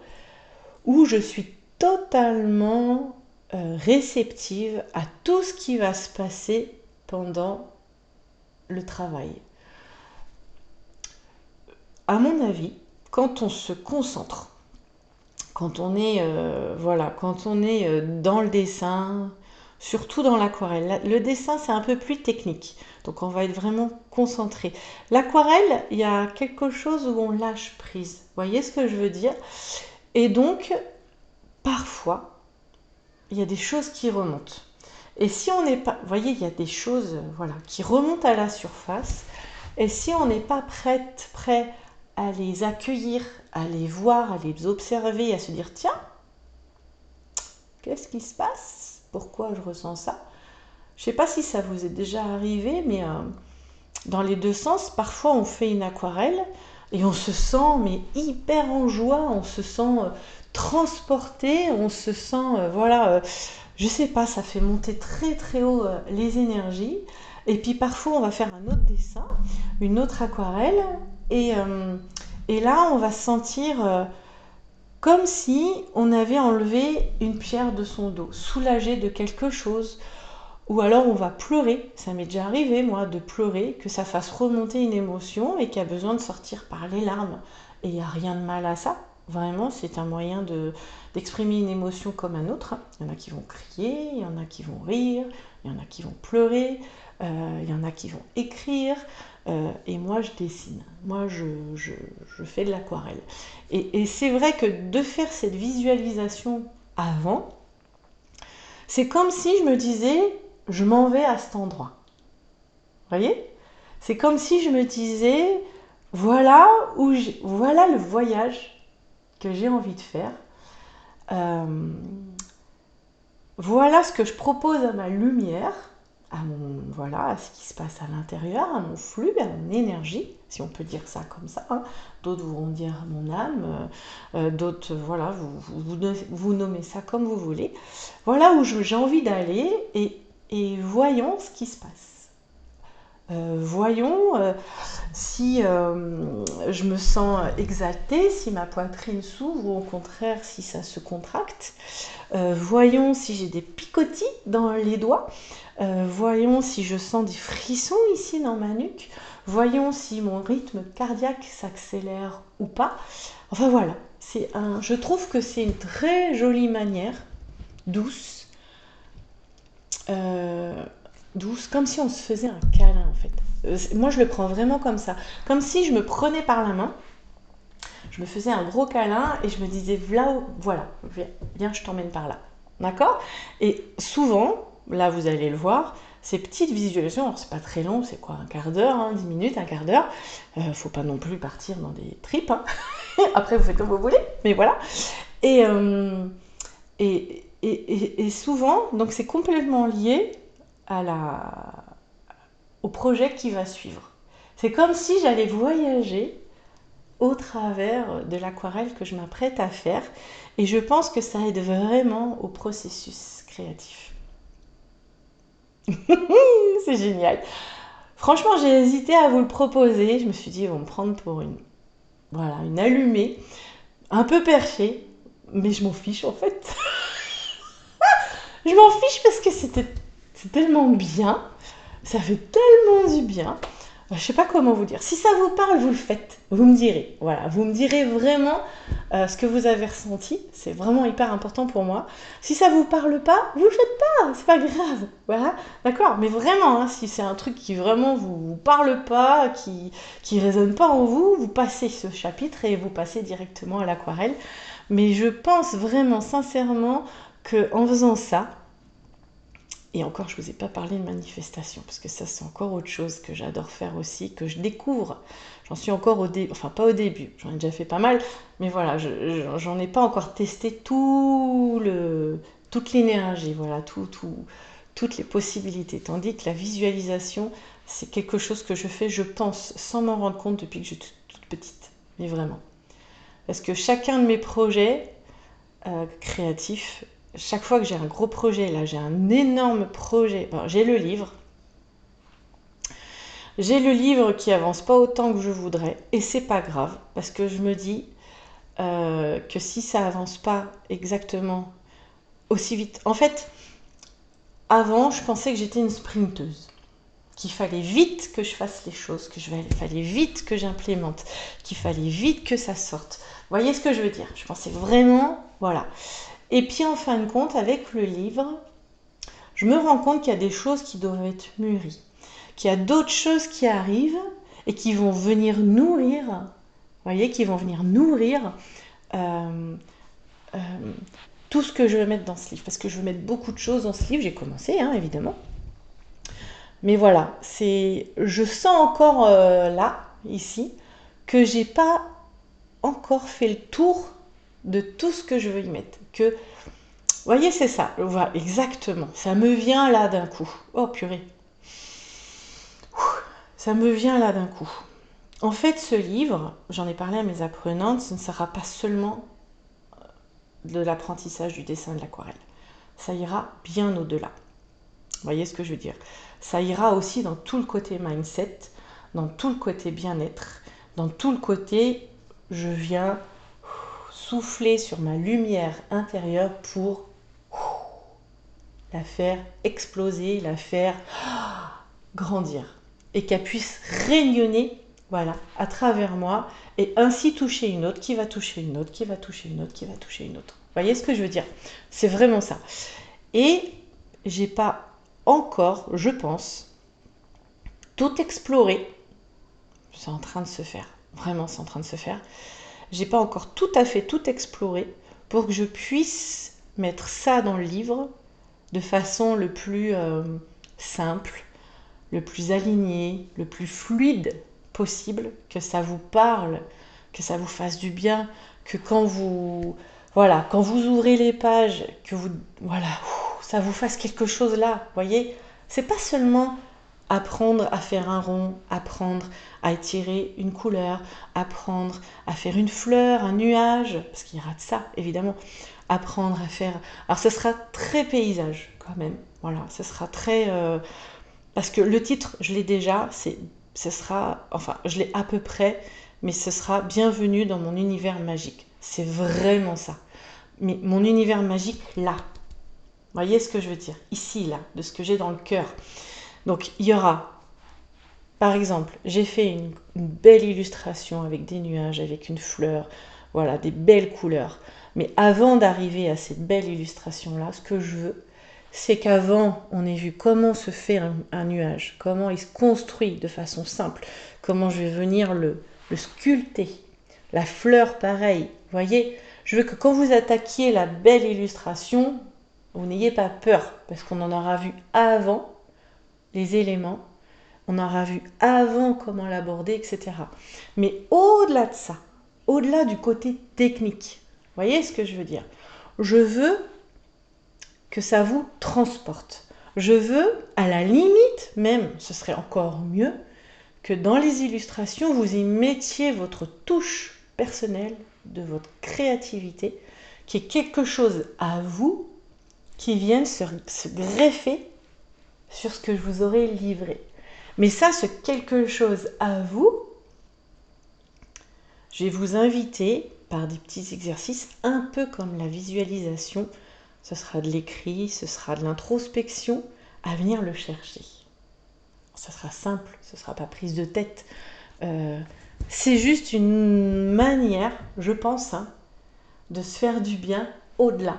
où je suis totalement réceptive à tout ce qui va se passer pendant le travail. À mon avis, quand on se concentre, quand on est dans le dessin, surtout dans l'aquarelle. Le dessin, c'est un peu plus technique, donc on va être vraiment concentré. L'aquarelle, il y a quelque chose où on lâche prise. Vous voyez ce que je veux dire? Et donc, parfois, il y a des choses qui remontent. Et si on n'est pas, vous voyez, il y a des choses, qui remontent à la surface. Et si on n'est pas prêt à les accueillir, à les voir, à les observer, à se dire, tiens, qu'est-ce qui se passe? Pourquoi je ressens ça? Je ne sais pas si ça vous est déjà arrivé, mais dans les deux sens, parfois on fait une aquarelle et on se sent mais hyper en joie, on se sent transporté, on se sent, je ne sais pas, ça fait monter très très haut les énergies. Et puis parfois on va faire un autre dessin, une autre aquarelle, et là on va se sentir comme si on avait enlevé une pierre de son dos, soulagé de quelque chose, ou alors on va pleurer. Ça m'est déjà arrivé, moi, de pleurer, que ça fasse remonter une émotion et qui a besoin de sortir par les larmes. Et il n'y a rien de mal à ça. Vraiment, c'est un moyen d'exprimer une émotion comme un autre. Il y en a qui vont crier, il y en a qui vont rire, il y en a qui vont pleurer, il y en a qui vont écrire. Et moi, je dessine. Moi, je fais de l'aquarelle. Et c'est vrai que de faire cette visualisation avant, c'est comme si je me disais, je m'en vais à cet endroit. Vous voyez? C'est comme si je me disais, voilà voilà le voyage que j'ai envie de faire. Euh, voilà ce que je propose à ma lumière, voilà, à ce qui se passe à l'intérieur, à mon flux, à mon énergie, si on peut dire ça comme ça. Hein. D'autres vont dire mon âme, d'autres, voilà, vous nommez ça comme vous voulez. Voilà où j'ai envie d'aller et voyons ce qui se passe. Voyons si je me sens exaltée, si ma poitrine s'ouvre ou au contraire si ça se contracte. Voyons si j'ai des picotis dans les doigts. Voyons si je sens des frissons ici dans ma nuque. Voyons si mon rythme cardiaque s'accélère ou pas. Enfin voilà, je trouve que c'est une très jolie manière, douce, douce, comme si on se faisait un câlin en fait. Moi je le prends vraiment comme ça, comme si je me prenais par la main, je me faisais un gros câlin et je me disais voilà, viens, je t'emmène par là, d'accord? Et souvent, là vous allez le voir, ces petites visualisations, alors c'est pas très long, c'est quoi, un quart d'heure, hein, 10 minutes, un quart d'heure, faut pas non plus partir dans des tripes, hein. Après vous faites comme vous voulez, mais voilà. Et, et souvent, donc c'est complètement lié au projet qui va suivre. C'est comme si j'allais voyager au travers de l'aquarelle que je m'apprête à faire. Et je pense que ça aide vraiment au processus créatif. C'est génial. Franchement, j'ai hésité à vous le proposer. Je me suis dit, ils vont me prendre pour une allumée, un peu perchée. Mais je m'en fiche en fait. Je m'en fiche parce que c'est tellement bien. Ça fait tellement du bien. Je sais pas comment vous dire. Si ça vous parle, vous le faites. Vous me direz. Voilà, vous me direz vraiment ce que vous avez ressenti. C'est vraiment hyper important pour moi. Si ça vous parle pas, vous le faites pas. C'est pas grave. Voilà, d'accord. Mais vraiment, hein, si c'est un truc qui vraiment vous parle pas, qui résonne pas en vous, vous passez ce chapitre et vous passez directement à l'aquarelle. Mais je pense vraiment sincèrement que en faisant ça, et encore, je ne vous ai pas parlé de manifestation, parce que ça, c'est encore autre chose que j'adore faire aussi, que je découvre. J'en suis encore au début, enfin pas au début, j'en ai déjà fait pas mal, mais voilà, j'en ai pas encore testé toute l'énergie, voilà, toutes les possibilités. Tandis que la visualisation, c'est quelque chose que je fais, je pense, sans m'en rendre compte depuis que je suis toute petite, mais vraiment. Parce que chacun de mes projets créatifs, chaque fois que j'ai un gros projet, là j'ai un énorme projet, bon, j'ai le livre qui avance pas autant que je voudrais et c'est pas grave parce que je me dis que si ça avance pas exactement aussi vite, en fait avant je pensais que j'étais une sprinteuse, qu'il fallait vite que je fasse les choses, fallait vite que j'implémente, qu'il fallait vite que ça sorte. Vous voyez ce que je veux dire? Je pensais vraiment, voilà. Et puis en fin de compte, avec le livre, je me rends compte qu'il y a des choses qui doivent être mûries, qu'il y a d'autres choses qui arrivent et qui vont venir nourrir, vous voyez, qui vont venir nourrir euh, euh, tout ce que je veux mettre dans ce livre. Parce que je veux mettre beaucoup de choses dans ce livre, j'ai commencé, hein, évidemment. Mais voilà, je sens encore là, ici, que j'ai pas encore fait le tour de tout ce que je veux y mettre. Vous voyez, c'est ça. Voilà, exactement. Ça me vient là d'un coup. Oh purée. Ça me vient là d'un coup. En fait, ce livre, j'en ai parlé à mes apprenantes, ce ne sera pas seulement de l'apprentissage du dessin de l'aquarelle. Ça ira bien au-delà. Vous voyez ce que je veux dire? Ça ira aussi dans tout le côté mindset, dans tout le côté bien-être, dans tout le côté je viens souffler sur ma lumière intérieure pour la faire exploser, la faire grandir. Et qu'elle puisse rayonner, voilà, à travers moi, et ainsi toucher une autre, qui va toucher une autre, qui va toucher une autre, qui va toucher une autre. Vous voyez ce que je veux dire? C'est vraiment ça. Et j'ai pas encore, je pense, tout exploré. C'est en train de se faire. Vraiment, c'est en train de se faire. J'ai pas encore tout à fait tout exploré pour que je puisse mettre ça dans le livre de façon le plus simple, le plus aligné, le plus fluide possible, que ça vous parle, que ça vous fasse du bien, que quand vous quand vous ouvrez les pages, que vous ça vous fasse quelque chose là, voyez, c'est pas seulement apprendre à faire un rond, apprendre à étirer une couleur, apprendre à faire une fleur, un nuage, parce qu'il y aura de ça, évidemment. Apprendre à faire... Alors, ce sera très paysage, quand même. Voilà, ce sera très... Parce que le titre, je l'ai déjà, ce sera... Enfin, je l'ai à peu près, mais ce sera Bienvenue dans mon univers magique. C'est vraiment ça. Mais mon univers magique, là. Vous voyez ce que je veux dire? Ici, là, de ce que j'ai dans le cœur. Donc, il y aura, par exemple, j'ai fait une belle illustration avec des nuages, avec une fleur, voilà, des belles couleurs. Mais avant d'arriver à cette belle illustration-là, ce que je veux, c'est qu'avant, on ait vu comment se fait un nuage, comment il se construit de façon simple, comment je vais venir le sculpter. La fleur, pareil. Vous voyez, je veux que quand vous attaquiez la belle illustration, vous n'ayez pas peur, parce qu'on en aura vu avant les éléments, on aura vu avant comment l'aborder, etc. Mais au-delà de ça, au-delà du côté technique, vous voyez ce que je veux dire? Je veux que ça vous transporte. Je veux, à la limite même, ce serait encore mieux, que dans les illustrations, vous y mettiez votre touche personnelle, de votre créativité, qui est quelque chose à vous, qui vienne se greffer sur ce que je vous aurais livré. Mais ça, ce quelque chose à vous, je vais vous inviter par des petits exercices, un peu comme la visualisation, ce sera de l'écrit, ce sera de l'introspection, à venir le chercher. Ça sera simple, ce ne sera pas prise de tête. C'est juste une manière, je pense, de se faire du bien au-delà.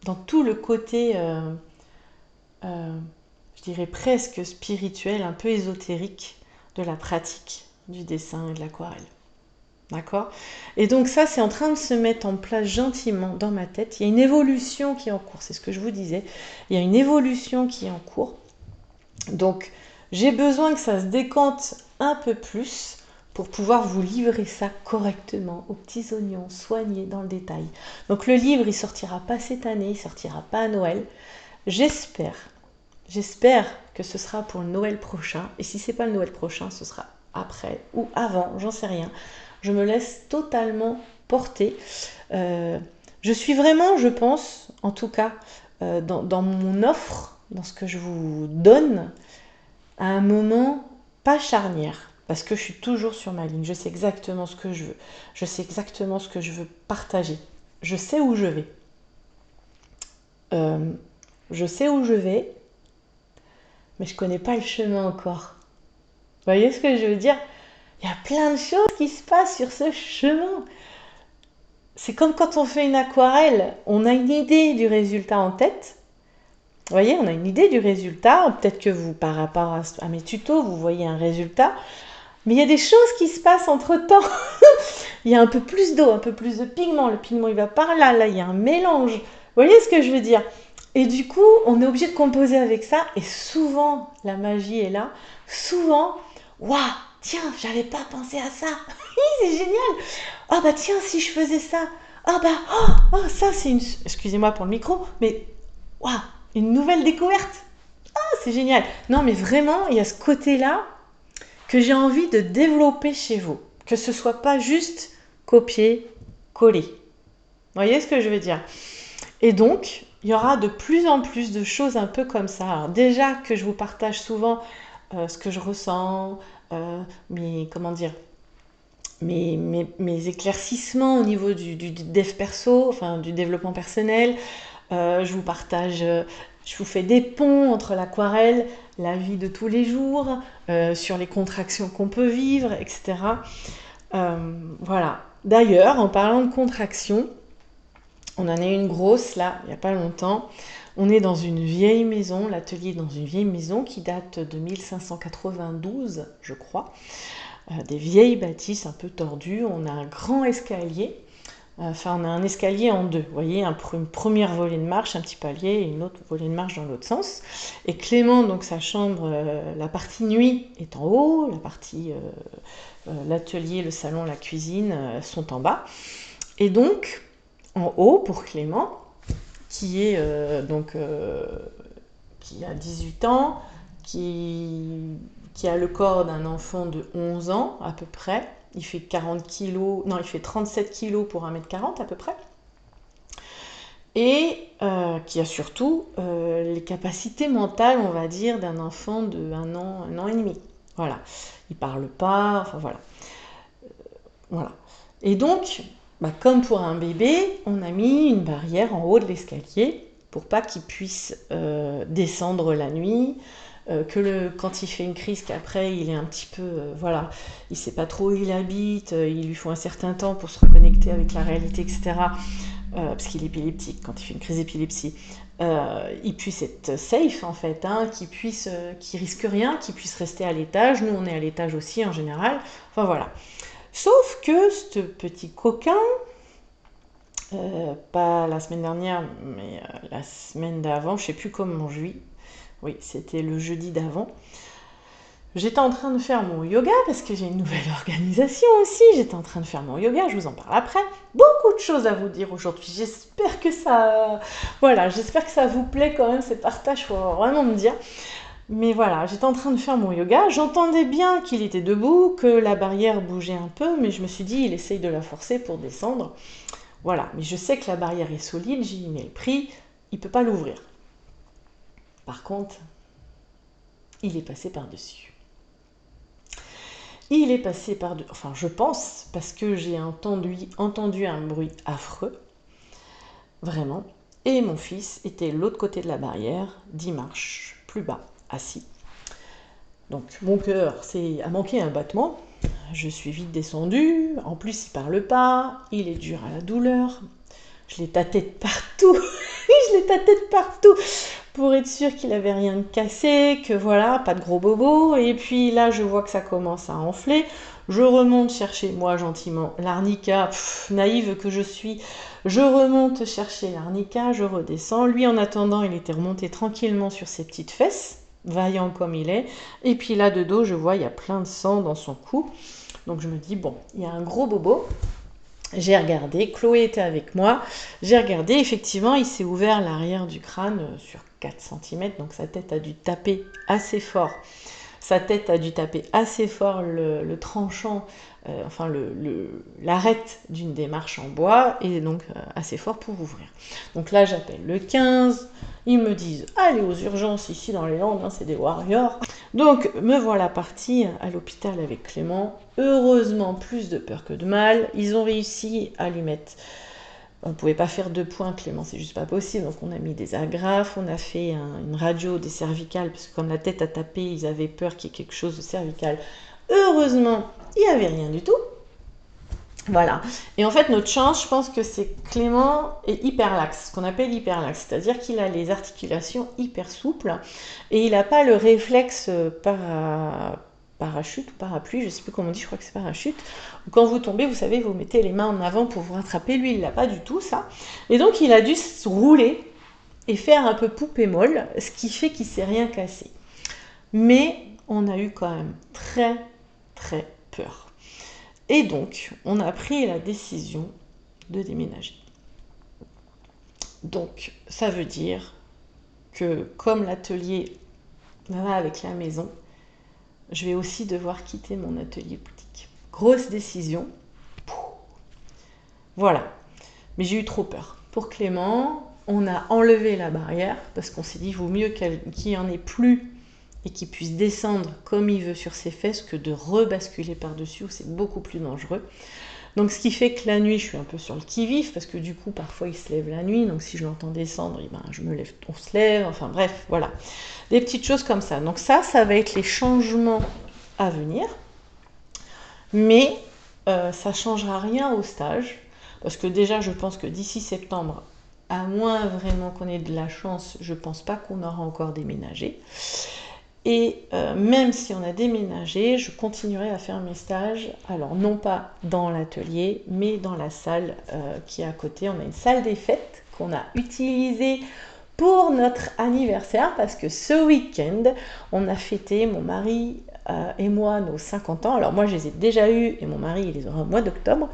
Dans tout le côté, je dirais presque spirituel, un peu ésotérique de la pratique du dessin et de l'aquarelle. D'accord? Et donc ça, c'est en train de se mettre en place gentiment dans ma tête. Il y a une évolution qui est en cours, c'est ce que je vous disais. Il y a une évolution qui est en cours. Donc, j'ai besoin que ça se décante un peu plus pour pouvoir vous livrer ça correctement, aux petits oignons, soignés dans le détail. Donc le livre, il sortira pas cette année, il sortira pas à Noël. J'espère que ce sera pour le Noël prochain. Et si c'est pas le Noël prochain, ce sera après ou avant, j'en sais rien. Je me laisse totalement porter. Je suis vraiment, je pense, en tout cas, dans mon offre, dans ce que je vous donne, à un moment pas charnière. Parce que je suis toujours sur ma ligne. Je sais exactement ce que je veux. Je sais exactement ce que je veux partager. Je sais où je vais. Je sais où je vais, mais je connais pas le chemin encore. Vous voyez ce que je veux dire? Il y a plein de choses qui se passent sur ce chemin. C'est comme quand on fait une aquarelle, on a une idée du résultat en tête. Vous voyez, on a une idée du résultat. Peut-être que vous, par rapport à mes tutos, vous voyez un résultat. Mais il y a des choses qui se passent entre-temps. Il y a un peu plus d'eau, un peu plus de pigment. Le pigment, il va par là. Là, il y a un mélange. Vous voyez ce que je veux dire? Et du coup, on est obligé de composer avec ça. Et souvent, la magie est là. Souvent, waouh, tiens, j'avais pas pensé à ça. C'est génial. Ah bah tiens, si je faisais ça. Ah bah, ça c'est une... Excusez-moi pour le micro, mais waouh, une nouvelle découverte. Ah, c'est génial. Non, mais vraiment, il y a ce côté-là que j'ai envie de développer chez vous. Que ce soit pas juste copier, coller. Vous voyez ce que je veux dire? Et donc, il y aura de plus en plus de choses un peu comme ça. Alors déjà que je vous partage souvent ce que je ressens, mes éclaircissements au niveau du dev perso, enfin du développement personnel. Je vous partage Je vous fais des ponts entre l'aquarelle, la vie de tous les jours, sur les contractions qu'on peut vivre, etc. Voilà. D'ailleurs, en parlant de contractions, on en a une grosse là, il n'y a pas longtemps. On est dans une vieille maison, l'atelier est dans une vieille maison qui date de 1592, je crois. Des vieilles bâtisses un peu tordues. On a un grand escalier. Enfin, on a un escalier en deux. Vous voyez, une première volée de marche, un petit palier, et une autre volée de marche dans l'autre sens. Et Clément, donc sa chambre, la partie nuit est en haut, la partie l'atelier, le salon, la cuisine sont en bas. Et donc, en haut, pour Clément, qui a 18 ans, qui a le corps d'un enfant de 11 ans à peu près. Il fait 40 kilos, non, il fait 37 kilos pour 1m40 à peu près. Et qui a surtout les capacités mentales, on va dire, d'un enfant de 1 an et demi. Voilà. Il parle pas, enfin voilà. Voilà. Et donc, comme pour un bébé, on a mis une barrière en haut de l'escalier pour pas qu'il puisse descendre la nuit, quand il fait une crise, qu'après il est un petit peu, voilà, il sait pas trop où il habite, il lui faut un certain temps pour se reconnecter avec la réalité, etc. Parce qu'il est épileptique quand il fait une crise d'épilepsie. Il puisse être safe en fait, hein, qu'il risque rien, qu'il puisse rester à l'étage. Nous on est à l'étage aussi en général. Enfin voilà. Sauf que ce petit coquin, pas la semaine dernière, mais la semaine d'avant, je sais plus comment je vis. Oui, c'était le jeudi d'avant. J'étais en train de faire mon yoga parce que j'ai une nouvelle organisation aussi. J'étais en train de faire mon yoga, je vous en parle après. Beaucoup de choses à vous dire aujourd'hui. J'espère que ça vous plaît quand même ces partages, faut vraiment me dire. Mais voilà, j'étais en train de faire mon yoga. J'entendais bien qu'il était debout, que la barrière bougeait un peu, mais je me suis dit, il essaye de la forcer pour descendre. Voilà, mais je sais que la barrière est solide, j'y mets le prix, il ne peut pas l'ouvrir. Par contre, il est passé par-dessus. Il est passé par-dessus, enfin je pense, parce que j'ai entendu un bruit affreux, vraiment. Et mon fils était de l'autre côté de la barrière, 10 marches plus bas, assis. Donc mon cœur a manqué un battement. Je suis vite descendue. En plus, il parle pas. Il est dur à la douleur. Je l'ai tâté de partout. Je l'ai tâté de partout pour être sûre qu'il avait rien de cassé, que voilà, pas de gros bobos. Et puis là, je vois que ça commence à enfler. Je remonte chercher, moi, gentiment, l'arnica, naïve que je suis. Je remonte chercher l'arnica, je redescends. Lui, en attendant, il était remonté tranquillement sur ses petites fesses, vaillant comme il est. Et puis là, de dos, je vois, il y a plein de sang dans son cou. Donc je me dis, bon, il y a un gros bobo. J'ai regardé, Chloé était avec moi, j'ai regardé, effectivement, il s'est ouvert l'arrière du crâne sur 4 cm, donc sa tête a dû taper assez fort. Le tranchant, l'arête d'une des marches en bois, et donc assez fort pour ouvrir. Donc là, j'appelle le 15, ils me disent, allez aux urgences ici dans les Landes, hein, c'est des warriors. Donc me voilà partie à l'hôpital avec Clément. Heureusement, plus de peur que de mal. Ils ont réussi à lui mettre... On ne pouvait pas faire 2 points, Clément, c'est juste pas possible. Donc on a mis des agrafes, on a fait une radio des cervicales, parce que quand la tête a tapé, ils avaient peur qu'il y ait quelque chose de cervical. Heureusement, il n'y avait rien du tout. Voilà. Et en fait, notre chance, je pense que c'est Clément est hyperlaxe, ce qu'on appelle hyperlaxe, c'est-à-dire qu'il a les articulations hyper souples et il n'a pas le réflexe parachute ou parapluie, je ne sais plus comment on dit, je crois que c'est parachute, où quand vous tombez, vous savez, vous mettez les mains en avant pour vous rattraper. Lui, il n'a pas du tout ça. Et donc, il a dû se rouler et faire un peu poupée molle, ce qui fait qu'il ne s'est rien cassé. Mais on a eu quand même très, très peur. Et donc, on a pris la décision de déménager. Donc, ça veut dire que comme l'atelier va avec la maison, je vais aussi devoir quitter mon atelier boutique. Grosse décision. Voilà. Mais j'ai eu trop peur. Pour Clément, on a enlevé la barrière parce qu'on s'est dit, il vaut mieux qu'il n'y en ait plus et qu'il puisse descendre comme il veut sur ses fesses que de rebasculer par-dessus, où c'est beaucoup plus dangereux. Donc ce qui fait que la nuit, je suis un peu sur le qui-vive, parce que du coup, parfois, il se lève la nuit, donc si je l'entends descendre, eh ben, je me lève, on se lève, enfin bref, voilà. Des petites choses comme ça. Donc ça va être les changements à venir, mais ça ne changera rien au stage, parce que déjà, je pense que d'ici septembre, à moins vraiment qu'on ait de la chance, je ne pense pas qu'on aura encore déménagé. Et même si on a déménagé, je continuerai à faire mes stages, alors non pas dans l'atelier, mais dans la salle qui est à côté. On a une salle des fêtes qu'on a utilisée pour notre anniversaire, parce que ce week-end, on a fêté, mon mari et moi, nos 50 ans. Alors moi, je les ai déjà eus, et mon mari, il les aura au mois d'octobre.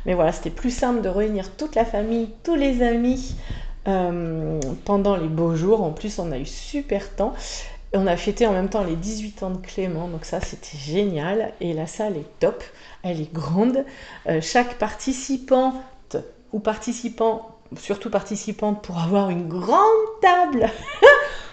Mais voilà, c'était plus simple de réunir toute la famille, tous les amis, pendant les beaux jours. En plus, on a eu super temps. On a fêté en même temps les 18 ans de Clément, donc ça c'était génial. Et la salle est top, elle est grande. Chaque participante ou participant, surtout participante, pour avoir une grande table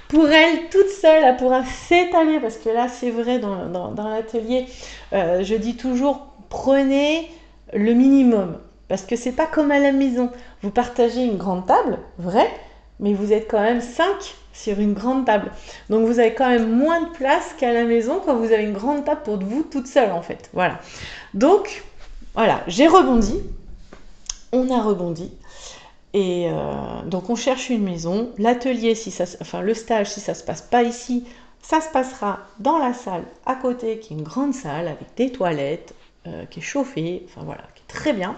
pour elle toute seule, elle pourra s'étaler, parce que là c'est vrai, dans l'atelier, je dis toujours prenez le minimum, parce que c'est pas comme à la maison. Vous partagez une grande table, vrai, mais vous êtes quand même 5 sur une grande table. Donc vous avez quand même moins de place qu'à la maison quand vous avez une grande table pour vous toute seule en fait. Voilà. Donc voilà, j'ai rebondi. On a rebondi. Et donc on cherche une maison. L'atelier, le stage, si ça se passe pas ici, ça se passera dans la salle à côté, qui est une grande salle avec des toilettes, qui est chauffée, enfin voilà, qui est très bien.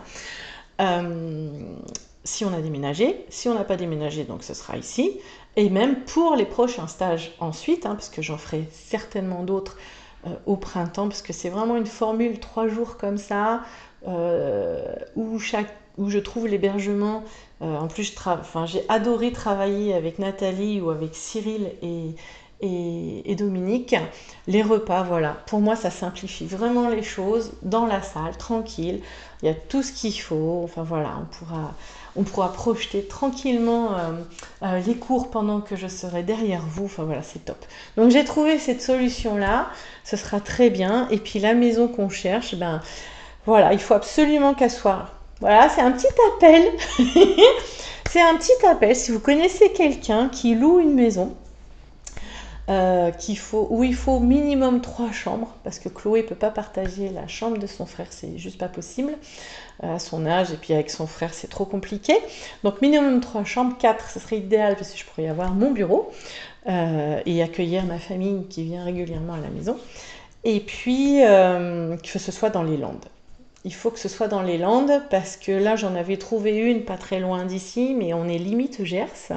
Si on a déménagé, si on n'a pas déménagé, donc ce sera ici. Et même pour les prochains stages ensuite, parce que j'en ferai certainement d'autres au printemps, parce que c'est vraiment une formule 3 jours comme ça, où je trouve l'hébergement. En plus, j'ai adoré travailler avec Nathalie ou avec Cyril et Dominique. Les repas, voilà, pour moi ça simplifie vraiment les choses dans la salle, tranquille. Il y a tout ce qu'il faut. Enfin voilà, on pourra projeter tranquillement les cours pendant que je serai derrière vous. Enfin voilà, c'est top. Donc j'ai trouvé cette solution-là, ce sera très bien. Et puis la maison qu'on cherche, ben voilà, il faut absolument qu'elle soit... Voilà, c'est un petit appel. C'est un petit appel. Si vous connaissez quelqu'un qui loue une maison, où il faut minimum 3 chambres, parce que Chloé ne peut pas partager la chambre de son frère, c'est juste pas possible à son âge, et puis avec son frère c'est trop compliqué. Donc minimum 3 chambres, 4 ce serait idéal, parce que je pourrais y avoir mon bureau et accueillir ma famille qui vient régulièrement à la maison. Et puis que ce soit dans les Landes. Il faut que ce soit dans les Landes, parce que là j'en avais trouvé une pas très loin d'ici, mais on est limite Gers.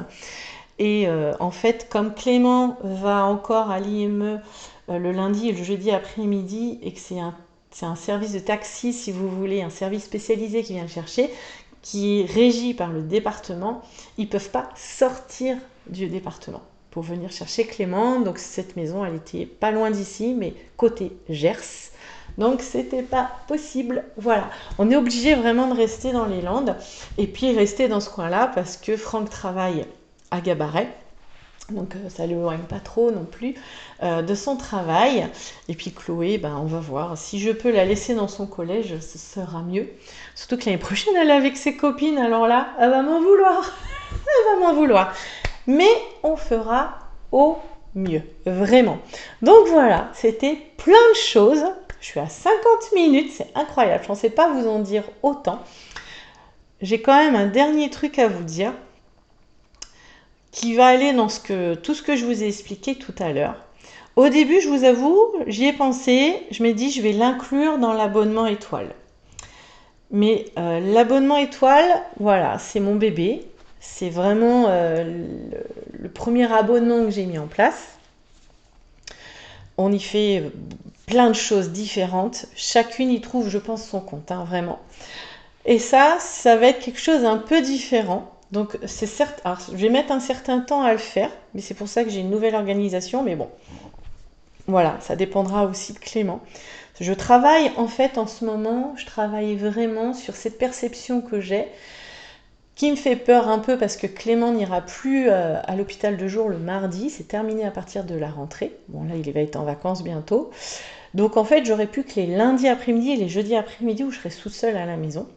Et en fait, comme Clément va encore à l'IME le lundi et le jeudi après-midi, et que c'est un service de taxi, si vous voulez, un service spécialisé qui vient le chercher, qui est régi par le département, ils ne peuvent pas sortir du département pour venir chercher Clément. Donc cette maison, elle était pas loin d'ici, mais côté Gers. Donc c'était pas possible. Voilà, on est obligé vraiment de rester dans les Landes, et puis rester dans ce coin-là, parce que Franck travaille à Gabaret, donc ça ne l'éloigne pas trop non plus de son travail. Et puis Chloé, on va voir, si je peux la laisser dans son collège, ce sera mieux. Surtout que l'année prochaine, elle est avec ses copines, alors là, elle va m'en vouloir. Elle va m'en vouloir. Mais on fera au mieux, vraiment. Donc voilà, c'était plein de choses. Je suis à 50 minutes, c'est incroyable, je ne pensais pas vous en dire autant. J'ai quand même un dernier truc à vous dire, qui va aller dans tout ce que je vous ai expliqué tout à l'heure. Au début, je vous avoue, j'y ai pensé, je m'ai dit je vais l'inclure dans l'abonnement étoile. Mais l'abonnement étoile, voilà, c'est mon bébé. C'est vraiment le premier abonnement que j'ai mis en place. On y fait plein de choses différentes. Chacune y trouve, je pense, son compte, vraiment. Et ça va être quelque chose un peu différent. Donc, c'est certes, alors, je vais mettre un certain temps à le faire, mais c'est pour ça que j'ai une nouvelle organisation. Mais bon, voilà, ça dépendra aussi de Clément. Je travaille, en fait, en ce moment, je travaille vraiment sur cette perception que j'ai, qui me fait peur un peu, parce que Clément n'ira plus à l'hôpital de jour le mardi. C'est terminé à partir de la rentrée. Bon, là, il va être en vacances bientôt. Donc en fait, j'aurais plus que les lundis après-midi et les jeudis après-midi où je serai toute seule à la maison.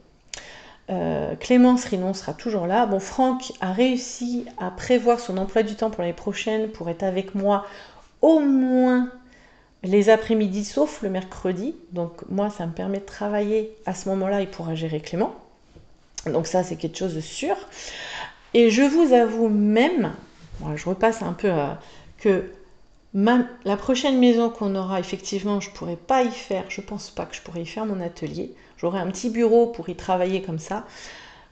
Clémence Rinon sera toujours là. Bon, Franck a réussi à prévoir son emploi du temps pour l'année prochaine pour être avec moi au moins les après-midi, sauf le mercredi. Donc moi, ça me permet de travailler à ce moment-là. Il pourra gérer Clément. Donc ça, c'est quelque chose de sûr. Et je vous avoue même, bon, je repasse un peu que la prochaine maison qu'on aura, effectivement, je ne pourrai pas y faire, je ne pense pas que je pourrai y faire mon atelier. J'aurai un petit bureau pour y travailler comme ça.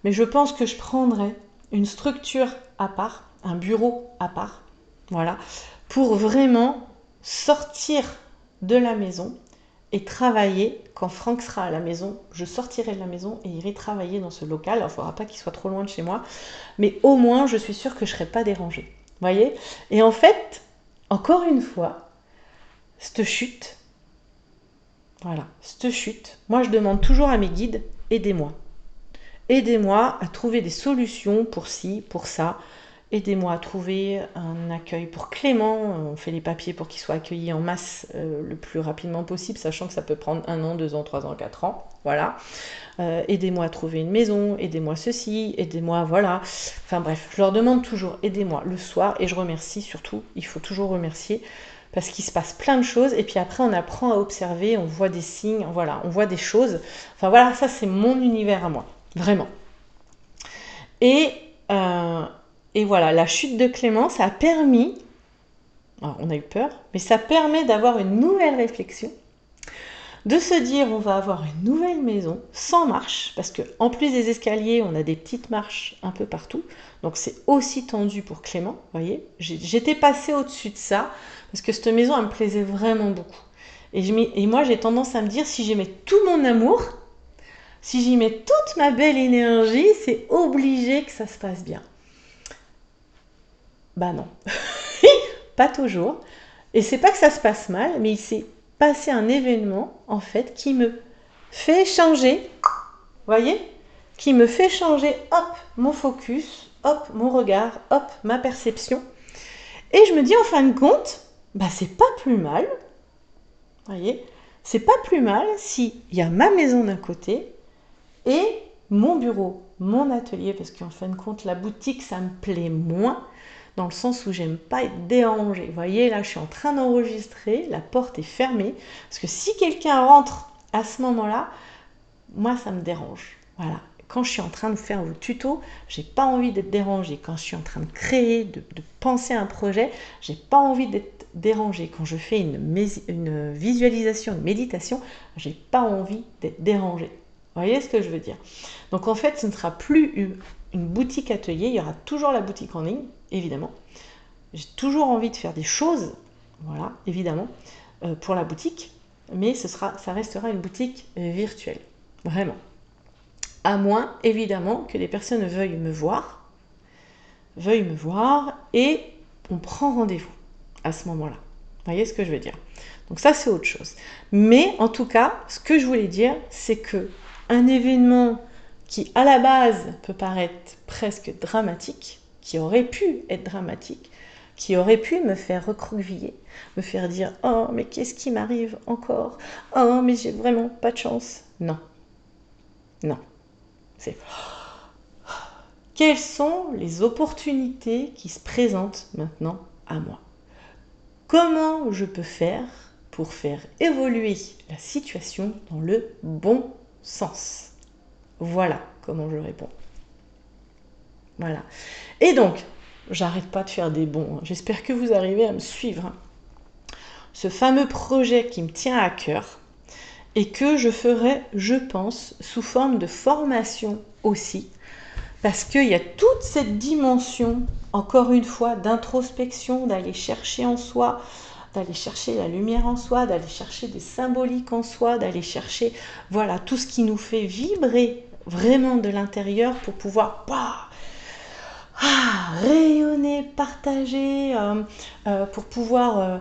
Mais je pense que je prendrai une structure à part, un bureau à part, voilà, pour vraiment sortir de la maison et travailler. Quand Franck sera à la maison, je sortirai de la maison et irai travailler dans ce local. Alors, il ne faudra pas qu'il soit trop loin de chez moi, mais au moins, je suis sûre que je ne serai pas dérangée. Vous voyez? Et en fait, encore une fois, cette chute, voilà, cette chute, moi, je demande toujours à mes guides, aidez-moi. Aidez-moi à trouver des solutions pour ci, pour ça. Aidez-moi à trouver un accueil pour Clément. On fait les papiers pour qu'il soit accueilli en masse le plus rapidement possible, sachant que ça peut prendre 1 an, 2 ans, 3 ans, 4 ans. Voilà. Aidez-moi à trouver une maison, aidez-moi ceci, aidez-moi, voilà. Enfin bref, je leur demande toujours, aidez-moi le soir, et je remercie surtout, il faut toujours remercier, parce qu'il se passe plein de choses, et puis après on apprend à observer, on voit des signes, voilà, on voit des choses. Enfin voilà, ça c'est mon univers à moi, vraiment. Et voilà, la chute de Clément, ça a permis, alors on a eu peur, mais ça permet d'avoir une nouvelle réflexion, de se dire on va avoir une nouvelle maison sans marche, parce que en plus des escaliers, on a des petites marches un peu partout, donc c'est aussi tendu pour Clément, vous voyez. J'étais passée au-dessus de ça, parce que cette maison, elle me plaisait vraiment beaucoup. Et moi, j'ai tendance à me dire, si j'y mets tout mon amour, si j'y mets toute ma belle énergie, c'est obligé que ça se passe bien. Bah non, pas toujours. Et c'est pas que ça se passe mal, mais il s'est passé un événement, en fait, qui me fait changer, vous voyez, qui me fait changer, hop, mon focus, hop, mon regard, hop, ma perception. Et je me dis, en fin de compte, bah c'est pas plus mal, vous voyez, c'est pas plus mal s'il y a ma maison d'un côté et mon bureau, mon atelier, parce qu'en fin de compte, la boutique, ça me plaît moins, dans le sens où j'aime pas être dérangée. Vous voyez, là, je suis en train d'enregistrer, la porte est fermée, parce que si quelqu'un rentre à ce moment-là, moi, ça me dérange. Voilà. Quand je suis en train de faire vos tutos, j'ai pas envie d'être dérangée. Quand je suis en train de créer, de penser à un projet, j'ai pas envie d'être dérangée. Quand je fais une visualisation, une méditation, j'ai pas envie d'être dérangée. Vous voyez ce que je veux dire? Donc en fait, ce ne sera plus une boutique atelier, il y aura toujours la boutique en ligne, évidemment. J'ai toujours envie de faire des choses, voilà, évidemment, pour la boutique, mais ça restera une boutique virtuelle, vraiment. À moins, évidemment, que les personnes veuillent me voir, et on prend rendez-vous à ce moment-là. Vous voyez ce que je veux dire? Donc ça, c'est autre chose. Mais en tout cas, ce que je voulais dire, c'est que un événement qui, à la base, peut paraître presque dramatique, qui aurait pu être dramatique, qui aurait pu me faire recroqueviller, me faire dire « Oh, mais qu'est-ce qui m'arrive encore? Oh, mais j'ai vraiment pas de chance. » Non. Non. C'est quelles sont les opportunités qui se présentent maintenant à moi? Comment je peux faire pour faire évoluer la situation dans le bon sens? Voilà comment je réponds. Voilà. Et donc, j'arrête pas de faire des bons. J'espère que vous arrivez à me suivre. Ce fameux projet qui me tient à cœur et que je ferai, je pense, sous forme de formation aussi. Parce qu'il y a toute cette dimension, encore une fois, d'introspection, d'aller chercher en soi, d'aller chercher la lumière en soi, d'aller chercher des symboliques en soi, d'aller chercher, voilà, tout ce qui nous fait vibrer vraiment de l'intérieur pour pouvoir rayonner, partager, pour pouvoir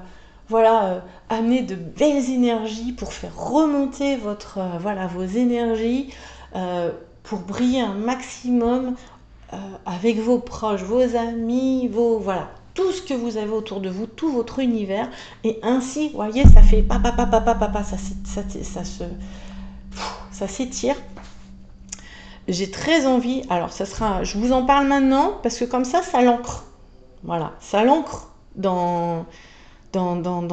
amener de belles énergies, pour faire remonter vos énergies, pour briller un maximum avec vos proches, vos amis, voilà. tout ce que vous avez autour de vous, tout votre univers, et ainsi, vous voyez, ça fait papa, ça s'étire. J'ai très envie, alors ça sera, je vous en parle maintenant, parce que comme ça l'ancre. Voilà, ça l'ancre dans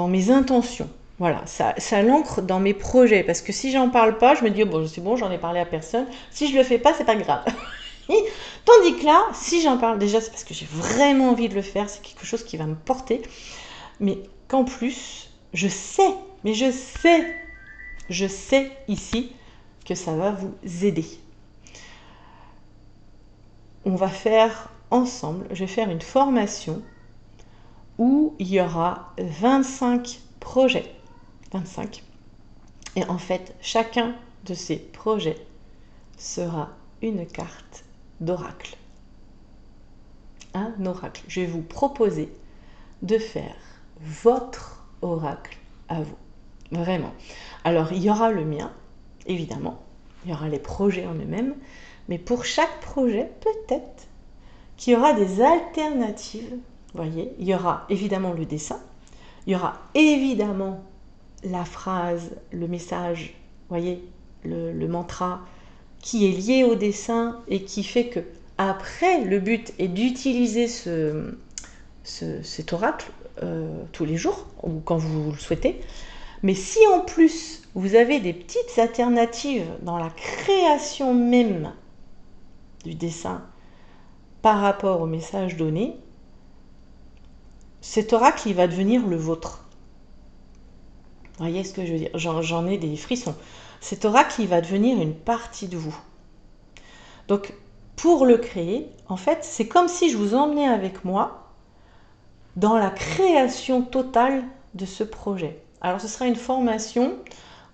mes intentions. Voilà, ça l'ancre dans mes projets. Parce que si j'en parle pas, je me dis, oh, bon, c'est bon, j'en ai parlé à personne. Si je le fais pas, c'est pas grave. Tandis que là, si j'en parle déjà, c'est parce que j'ai vraiment envie de le faire. C'est quelque chose qui va me porter. Mais qu'en plus, je sais ici que ça va vous aider. On va faire ensemble, je vais faire une formation où il y aura 25 projets. 25. Et en fait, chacun de ces projets sera une carte d'oracle. Un oracle. Je vais vous proposer de faire votre oracle à vous. Vraiment. Alors, il y aura le mien, évidemment. Il y aura les projets en eux-mêmes. Mais pour chaque projet, peut-être qu'il y aura des alternatives. Vous voyez, il y aura évidemment le dessin. Il y aura évidemment la phrase, le message, voyez, le mantra qui est lié au dessin et qui fait que après le but est d'utiliser cet oracle tous les jours ou quand vous le souhaitez. Mais si en plus vous avez des petites alternatives dans la création même du dessin par rapport au message donné, cet oracle il va devenir le vôtre. Vous voyez ce que je veux dire? J'en ai des frissons. Cet oracle, il va devenir une partie de vous. Donc, pour le créer, en fait, c'est comme si je vous emmenais avec moi dans la création totale de ce projet. Alors, ce sera une formation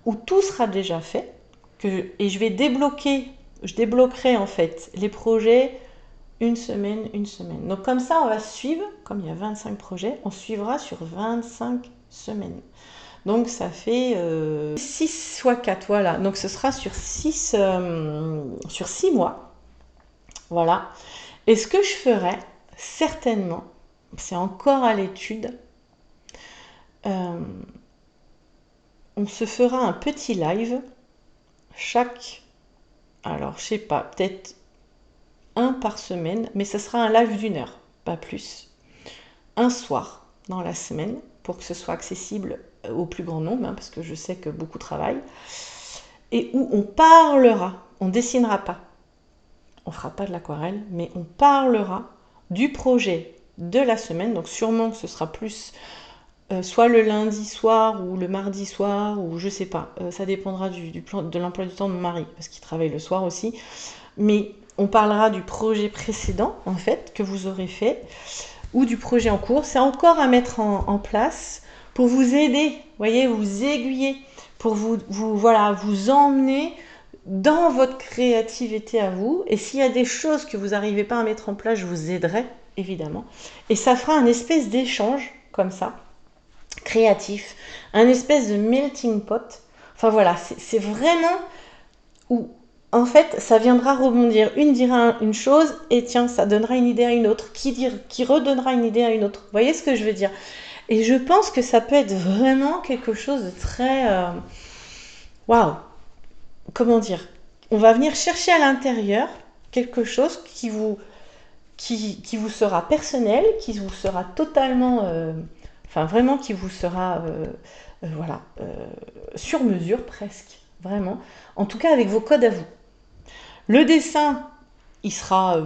où tout sera déjà fait et je débloquerai en fait les projets une semaine. Donc, comme ça, on va suivre, comme il y a 25 projets, on suivra sur 25 semaines. Donc ça fait 6 fois 4, voilà. Donc ce sera sur 6 mois. Voilà. Et ce que je ferai, certainement, c'est encore à l'étude, on se fera un petit live alors je sais pas, peut-être un par semaine, mais ce sera un live d'1 heure, pas plus. Un soir dans la semaine, pour que ce soit accessible au plus grand nombre, parce que je sais que beaucoup travaillent, et où on parlera, on ne dessinera pas, on ne fera pas de l'aquarelle, mais on parlera du projet de la semaine, donc sûrement que ce sera plus soit le lundi soir ou le mardi soir, ou je sais pas, ça dépendra de l'emploi du temps de mon mari, parce qu'il travaille le soir aussi, mais on parlera du projet précédent, en fait, que vous aurez fait, ou du projet en cours. C'est encore à mettre en place pour vous aider, voyez, vous aiguiller, pour vous emmener dans votre créativité à vous. Et s'il y a des choses que vous n'arrivez pas à mettre en place, je vous aiderai, évidemment. Et ça fera un espèce d'échange, comme ça, créatif, un espèce de melting pot. Enfin voilà, c'est vraiment où en fait, ça viendra rebondir. Une dira une chose et tiens, ça donnera une idée à une autre, qui redonnera une idée à une autre. Vous voyez ce que je veux dire? Et je pense que ça peut être vraiment quelque chose de très... Waouh! Comment dire? On va venir chercher à l'intérieur quelque chose qui vous sera personnel, qui vous sera totalement... vraiment qui vous sera... sur mesure presque. Vraiment. En tout cas, avec vos codes à vous. Le dessin, il sera,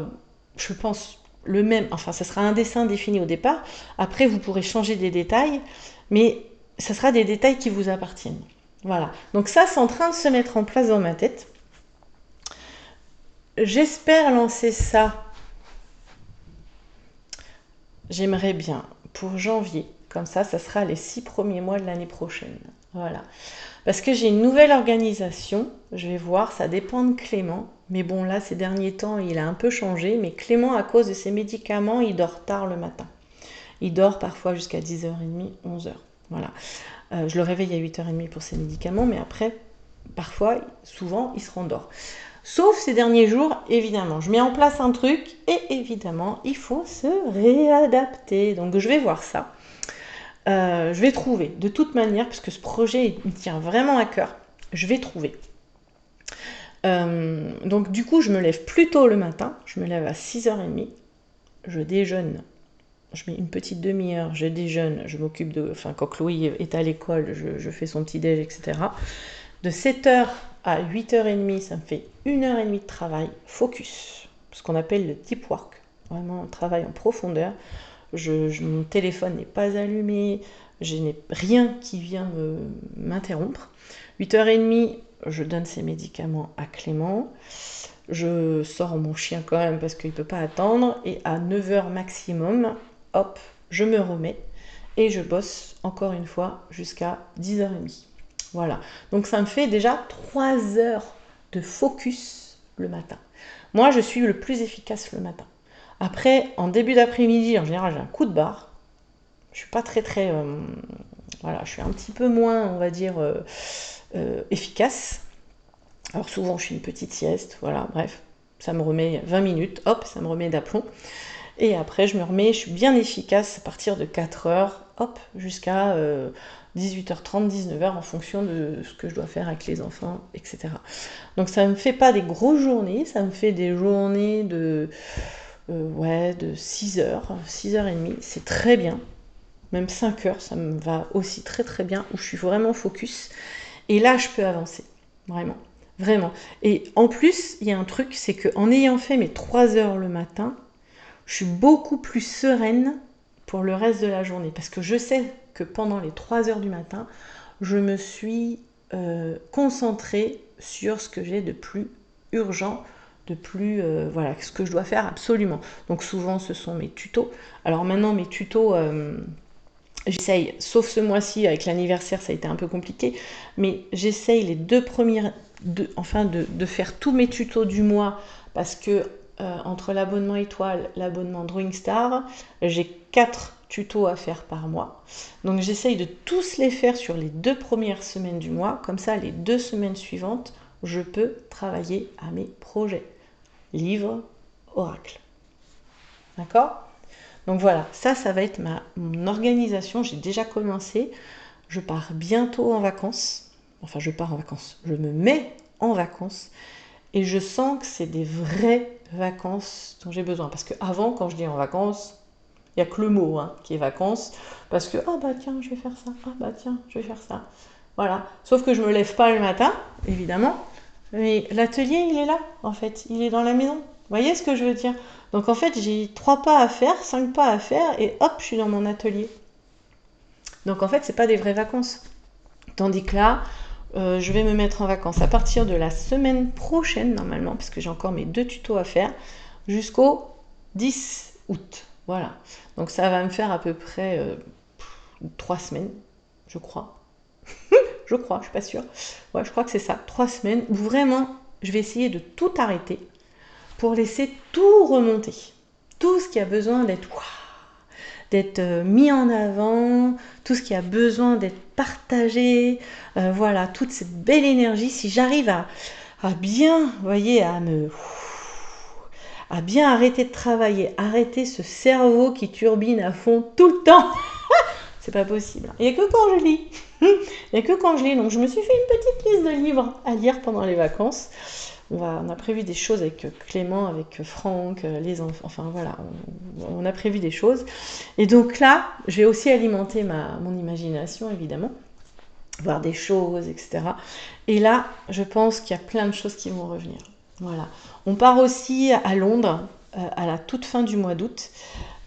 je pense, le même. Enfin, ce sera un dessin défini au départ. Après, vous pourrez changer des détails, mais ce sera des détails qui vous appartiennent. Voilà. Donc ça, c'est en train de se mettre en place dans ma tête. J'espère lancer ça. J'aimerais bien pour janvier. Comme ça sera les 6 premiers mois de l'année prochaine. Voilà. Parce que j'ai une nouvelle organisation. Je vais voir, ça dépend de Clément. Mais bon, là, ces derniers temps, il a un peu changé. Mais Clément, à cause de ses médicaments, il dort tard le matin. Il dort parfois jusqu'à 10h30, 11h. Voilà. Je le réveille à 8h30 pour ses médicaments. Mais après, parfois, souvent, il se rendort. Sauf ces derniers jours, évidemment. Je mets en place un truc et évidemment, il faut se réadapter. Donc je vais voir ça. Je vais trouver, de toute manière, parce que ce projet il me tient vraiment à cœur, je vais trouver. Donc du coup, je me lève plus tôt le matin, je me lève à 6h30, je déjeune, je mets une petite demi-heure, je déjeune, je m'occupe de... Enfin, quand Chloé est à l'école, je fais son petit-déj, etc. De 7h à 8h30, ça me fait 1h30 de travail, focus, ce qu'on appelle le deep work, vraiment un travail en profondeur. Mon téléphone n'est pas allumé, je n'ai rien qui vient m'interrompre. 8h30, je donne ses médicaments à Clément. Je sors mon chien quand même parce qu'il ne peut pas attendre. Et à 9h maximum, hop, je me remets et je bosse encore une fois jusqu'à 10h30. Voilà. Donc ça me fait déjà 3 heures de focus le matin. Moi, je suis le plus efficace le matin. Après, en début d'après-midi, en général, j'ai un coup de barre. Je suis pas très voilà, je suis un petit peu moins, on va dire, efficace. Alors souvent, je fais une petite sieste, voilà, bref, ça me remet 20 minutes, hop, ça me remet d'aplomb. Et après, je me remets, je suis bien efficace à partir de 4h, hop, jusqu'à 18h30, 19h, en fonction de ce que je dois faire avec les enfants, etc. Donc ça ne me fait pas des grosses journées, ça me fait des journées de 6h, 6h30, c'est très bien. Même 5h, ça me va aussi très très bien, où je suis vraiment focus. Et là, je peux avancer, vraiment. Vraiment. Et en plus, il y a un truc, c'est qu'en ayant fait mes 3 heures le matin, je suis beaucoup plus sereine pour le reste de la journée. Parce que je sais que pendant les 3 heures du matin, je me suis concentrée sur ce que j'ai de plus urgent, de plus, voilà, ce que je dois faire absolument. Donc souvent, ce sont mes tutos. Alors maintenant, mes tutos... j'essaye, sauf ce mois-ci, avec l'anniversaire, ça a été un peu compliqué, mais j'essaye les 2 premières, de faire tous mes tutos du mois, parce que entre l'abonnement étoile, l'abonnement Drawing Star, j'ai 4 tutos à faire par mois. Donc j'essaye de tous les faire sur les 2 premières semaines du mois, comme ça les 2 semaines suivantes, je peux travailler à mes projets. Livre, oracle. D'accord ? Donc voilà, ça va être mon organisation. J'ai déjà commencé. Je pars bientôt en vacances. Enfin, je pars en vacances. Je me mets en vacances. Et je sens que c'est des vraies vacances dont j'ai besoin. Parce qu'avant, quand je dis en vacances, il n'y a que le mot qui est vacances. Parce que, ah bah tiens, je vais faire ça. Ah bah tiens, je vais faire ça. Voilà. Sauf que je ne me lève pas le matin, évidemment. Mais l'atelier, il est là, en fait. Il est dans la maison. Vous voyez ce que je veux dire? Donc en fait, j'ai 3 pas à faire, 5 pas à faire, et hop, je suis dans mon atelier. Donc en fait, c'est pas des vraies vacances. Tandis que là, je vais me mettre en vacances à partir de la semaine prochaine, normalement, parce que j'ai encore mes 2 tutos à faire, jusqu'au 10 août. Voilà. Donc ça va me faire à peu près 3 semaines, je crois. Je crois, je suis pas sûre. Ouais, je crois que c'est ça. 3 semaines où vraiment, je vais essayer de tout arrêter pour laisser tout remonter. Tout ce qui a besoin d'être mis en avant, tout ce qui a besoin d'être partagé, voilà, toute cette belle énergie, si j'arrive à bien, vous voyez, à bien arrêter de travailler, arrêter ce cerveau qui turbine à fond tout le temps, c'est pas possible. Il n'y a que quand je lis. Il n'y a que quand je lis. Donc je me suis fait une petite liste de livres à lire pendant les vacances. On a prévu des choses avec Clément, avec Franck, les enfants, enfin voilà, on a prévu des choses. Et donc là, je vais aussi alimenter mon imagination, évidemment, voir des choses, etc. Et là, je pense qu'il y a plein de choses qui vont revenir. Voilà. On part aussi à Londres à la toute fin du mois d'août.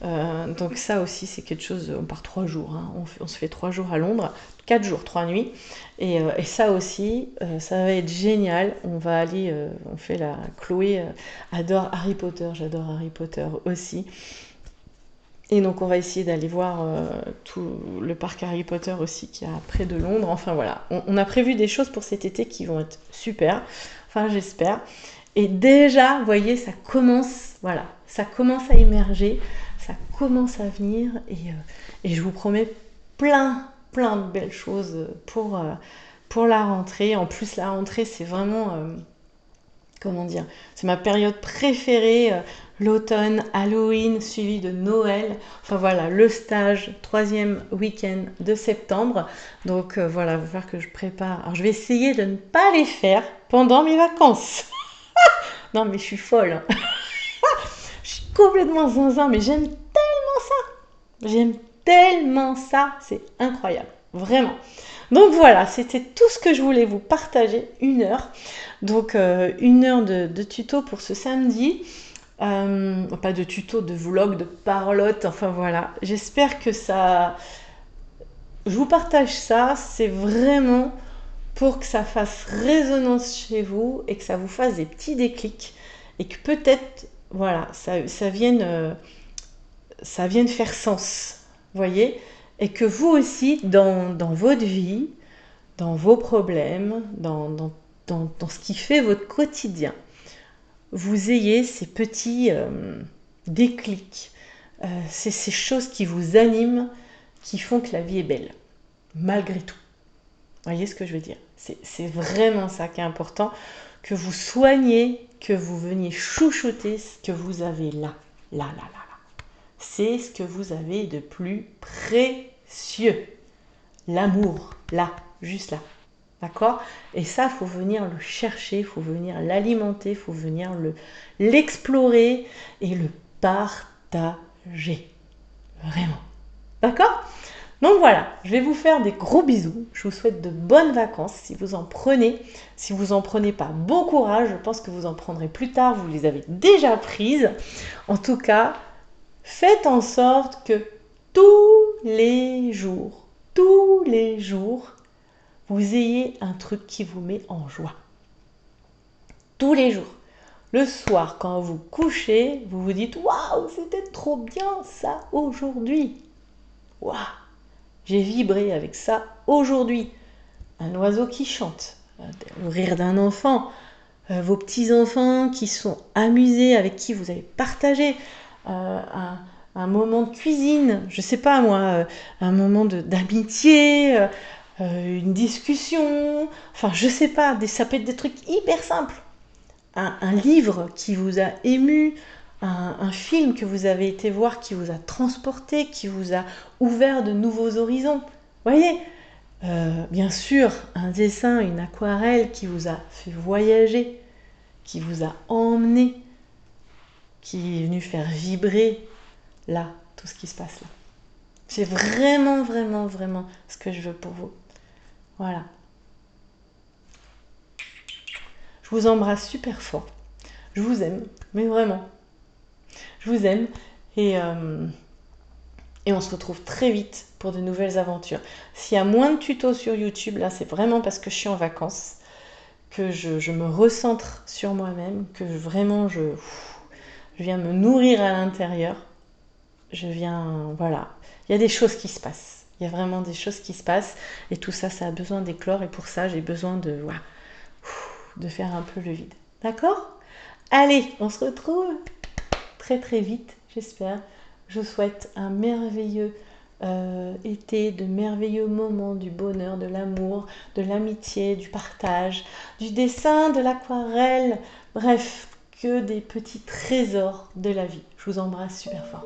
Donc ça aussi, c'est quelque chose, on part 3 jours, on se fait 3 jours à Londres, 4 jours, 3 nuits. Et ça aussi, ça va être génial. On va aller, on fait Chloé adore Harry Potter, j'adore Harry Potter aussi. Et donc on va essayer d'aller voir tout le parc Harry Potter aussi qui est près de Londres. Enfin voilà, on a prévu des choses pour cet été qui vont être super. Enfin j'espère. Et déjà, vous voyez, ça commence à émerger, ça commence à venir. Et je vous promets plein de belles choses pour la rentrée. En plus, la rentrée, c'est vraiment comment dire, c'est ma période préférée, l'automne, Halloween, suivi de Noël. Enfin voilà, le stage, troisième week-end de septembre. Donc voilà, il va falloir que je prépare. Alors je vais essayer de ne pas les faire pendant mes vacances. Non mais je suis folle, hein. Je suis complètement zinzin, mais j'aime tellement ça, c'est incroyable, vraiment. Donc voilà, c'était tout ce que je voulais vous partager, 1 heure. Donc 1 heure de tuto pour ce samedi. Pas de tuto, de vlog, de parlotte, enfin voilà. J'espère que ça... Je vous partage ça, c'est vraiment pour que ça fasse résonance chez vous et que ça vous fasse des petits déclics et que peut-être, voilà, ça vienne faire sens, voyez, et que vous aussi, dans votre vie, dans vos problèmes, dans ce qui fait votre quotidien, vous ayez ces petits déclics, ces choses qui vous animent, qui font que la vie est belle, malgré tout. Vous voyez ce que je veux dire? C'est vraiment ça qui est important, que vous soignez, que vous veniez chouchouter ce que vous avez là, là, là, là, là. C'est ce que vous avez de plus précieux. L'amour, là, juste là. D'accord? Et ça, il faut venir le chercher, il faut venir l'alimenter, il faut venir l'explorer et le partager. Vraiment. D'accord? Donc voilà, je vais vous faire des gros bisous. Je vous souhaite de bonnes vacances si vous en prenez. Si vous n'en prenez pas, bon courage. Je pense que vous en prendrez plus tard. Vous les avez déjà prises. En tout cas, faites en sorte que tous les jours, vous ayez un truc qui vous met en joie. Tous les jours. Le soir, quand vous couchez, vous vous dites « Waouh, c'était trop bien ça aujourd'hui !» Waouh, j'ai vibré avec ça aujourd'hui. Un oiseau qui chante, le rire d'un enfant, vos petits-enfants qui sont amusés, avec qui vous avez partagé un moment de cuisine, je sais pas moi, un moment d'amitié, une discussion, enfin je sais pas, ça peut être des trucs hyper simples. Un livre qui vous a ému, un film que vous avez été voir qui vous a transporté, qui vous a ouvert de nouveaux horizons. Vous voyez, bien sûr, un dessin, une aquarelle qui vous a fait voyager, qui vous a emmené, qui est venu faire vibrer là, tout ce qui se passe là. C'est vraiment, vraiment, vraiment ce que je veux pour vous. Voilà. Je vous embrasse super fort. Je vous aime, mais vraiment. Je vous aime et on se retrouve très vite pour de nouvelles aventures. S'il y a moins de tutos sur YouTube, là, c'est vraiment parce que je suis en vacances, que je me recentre sur moi-même, que vraiment je viens me nourrir à l'intérieur. Voilà. Il y a des choses qui se passent. Il y a vraiment des choses qui se passent et tout ça, ça a besoin d'éclore et pour ça, j'ai besoin de faire un peu le vide. D'accord? Allez, on se retrouve très très vite, j'espère. Je vous souhaite un merveilleux été, de merveilleux moments, du bonheur, de l'amour, de l'amitié, du partage, du dessin, de l'aquarelle, bref, que des petits trésors de la vie. Je vous embrasse super fort.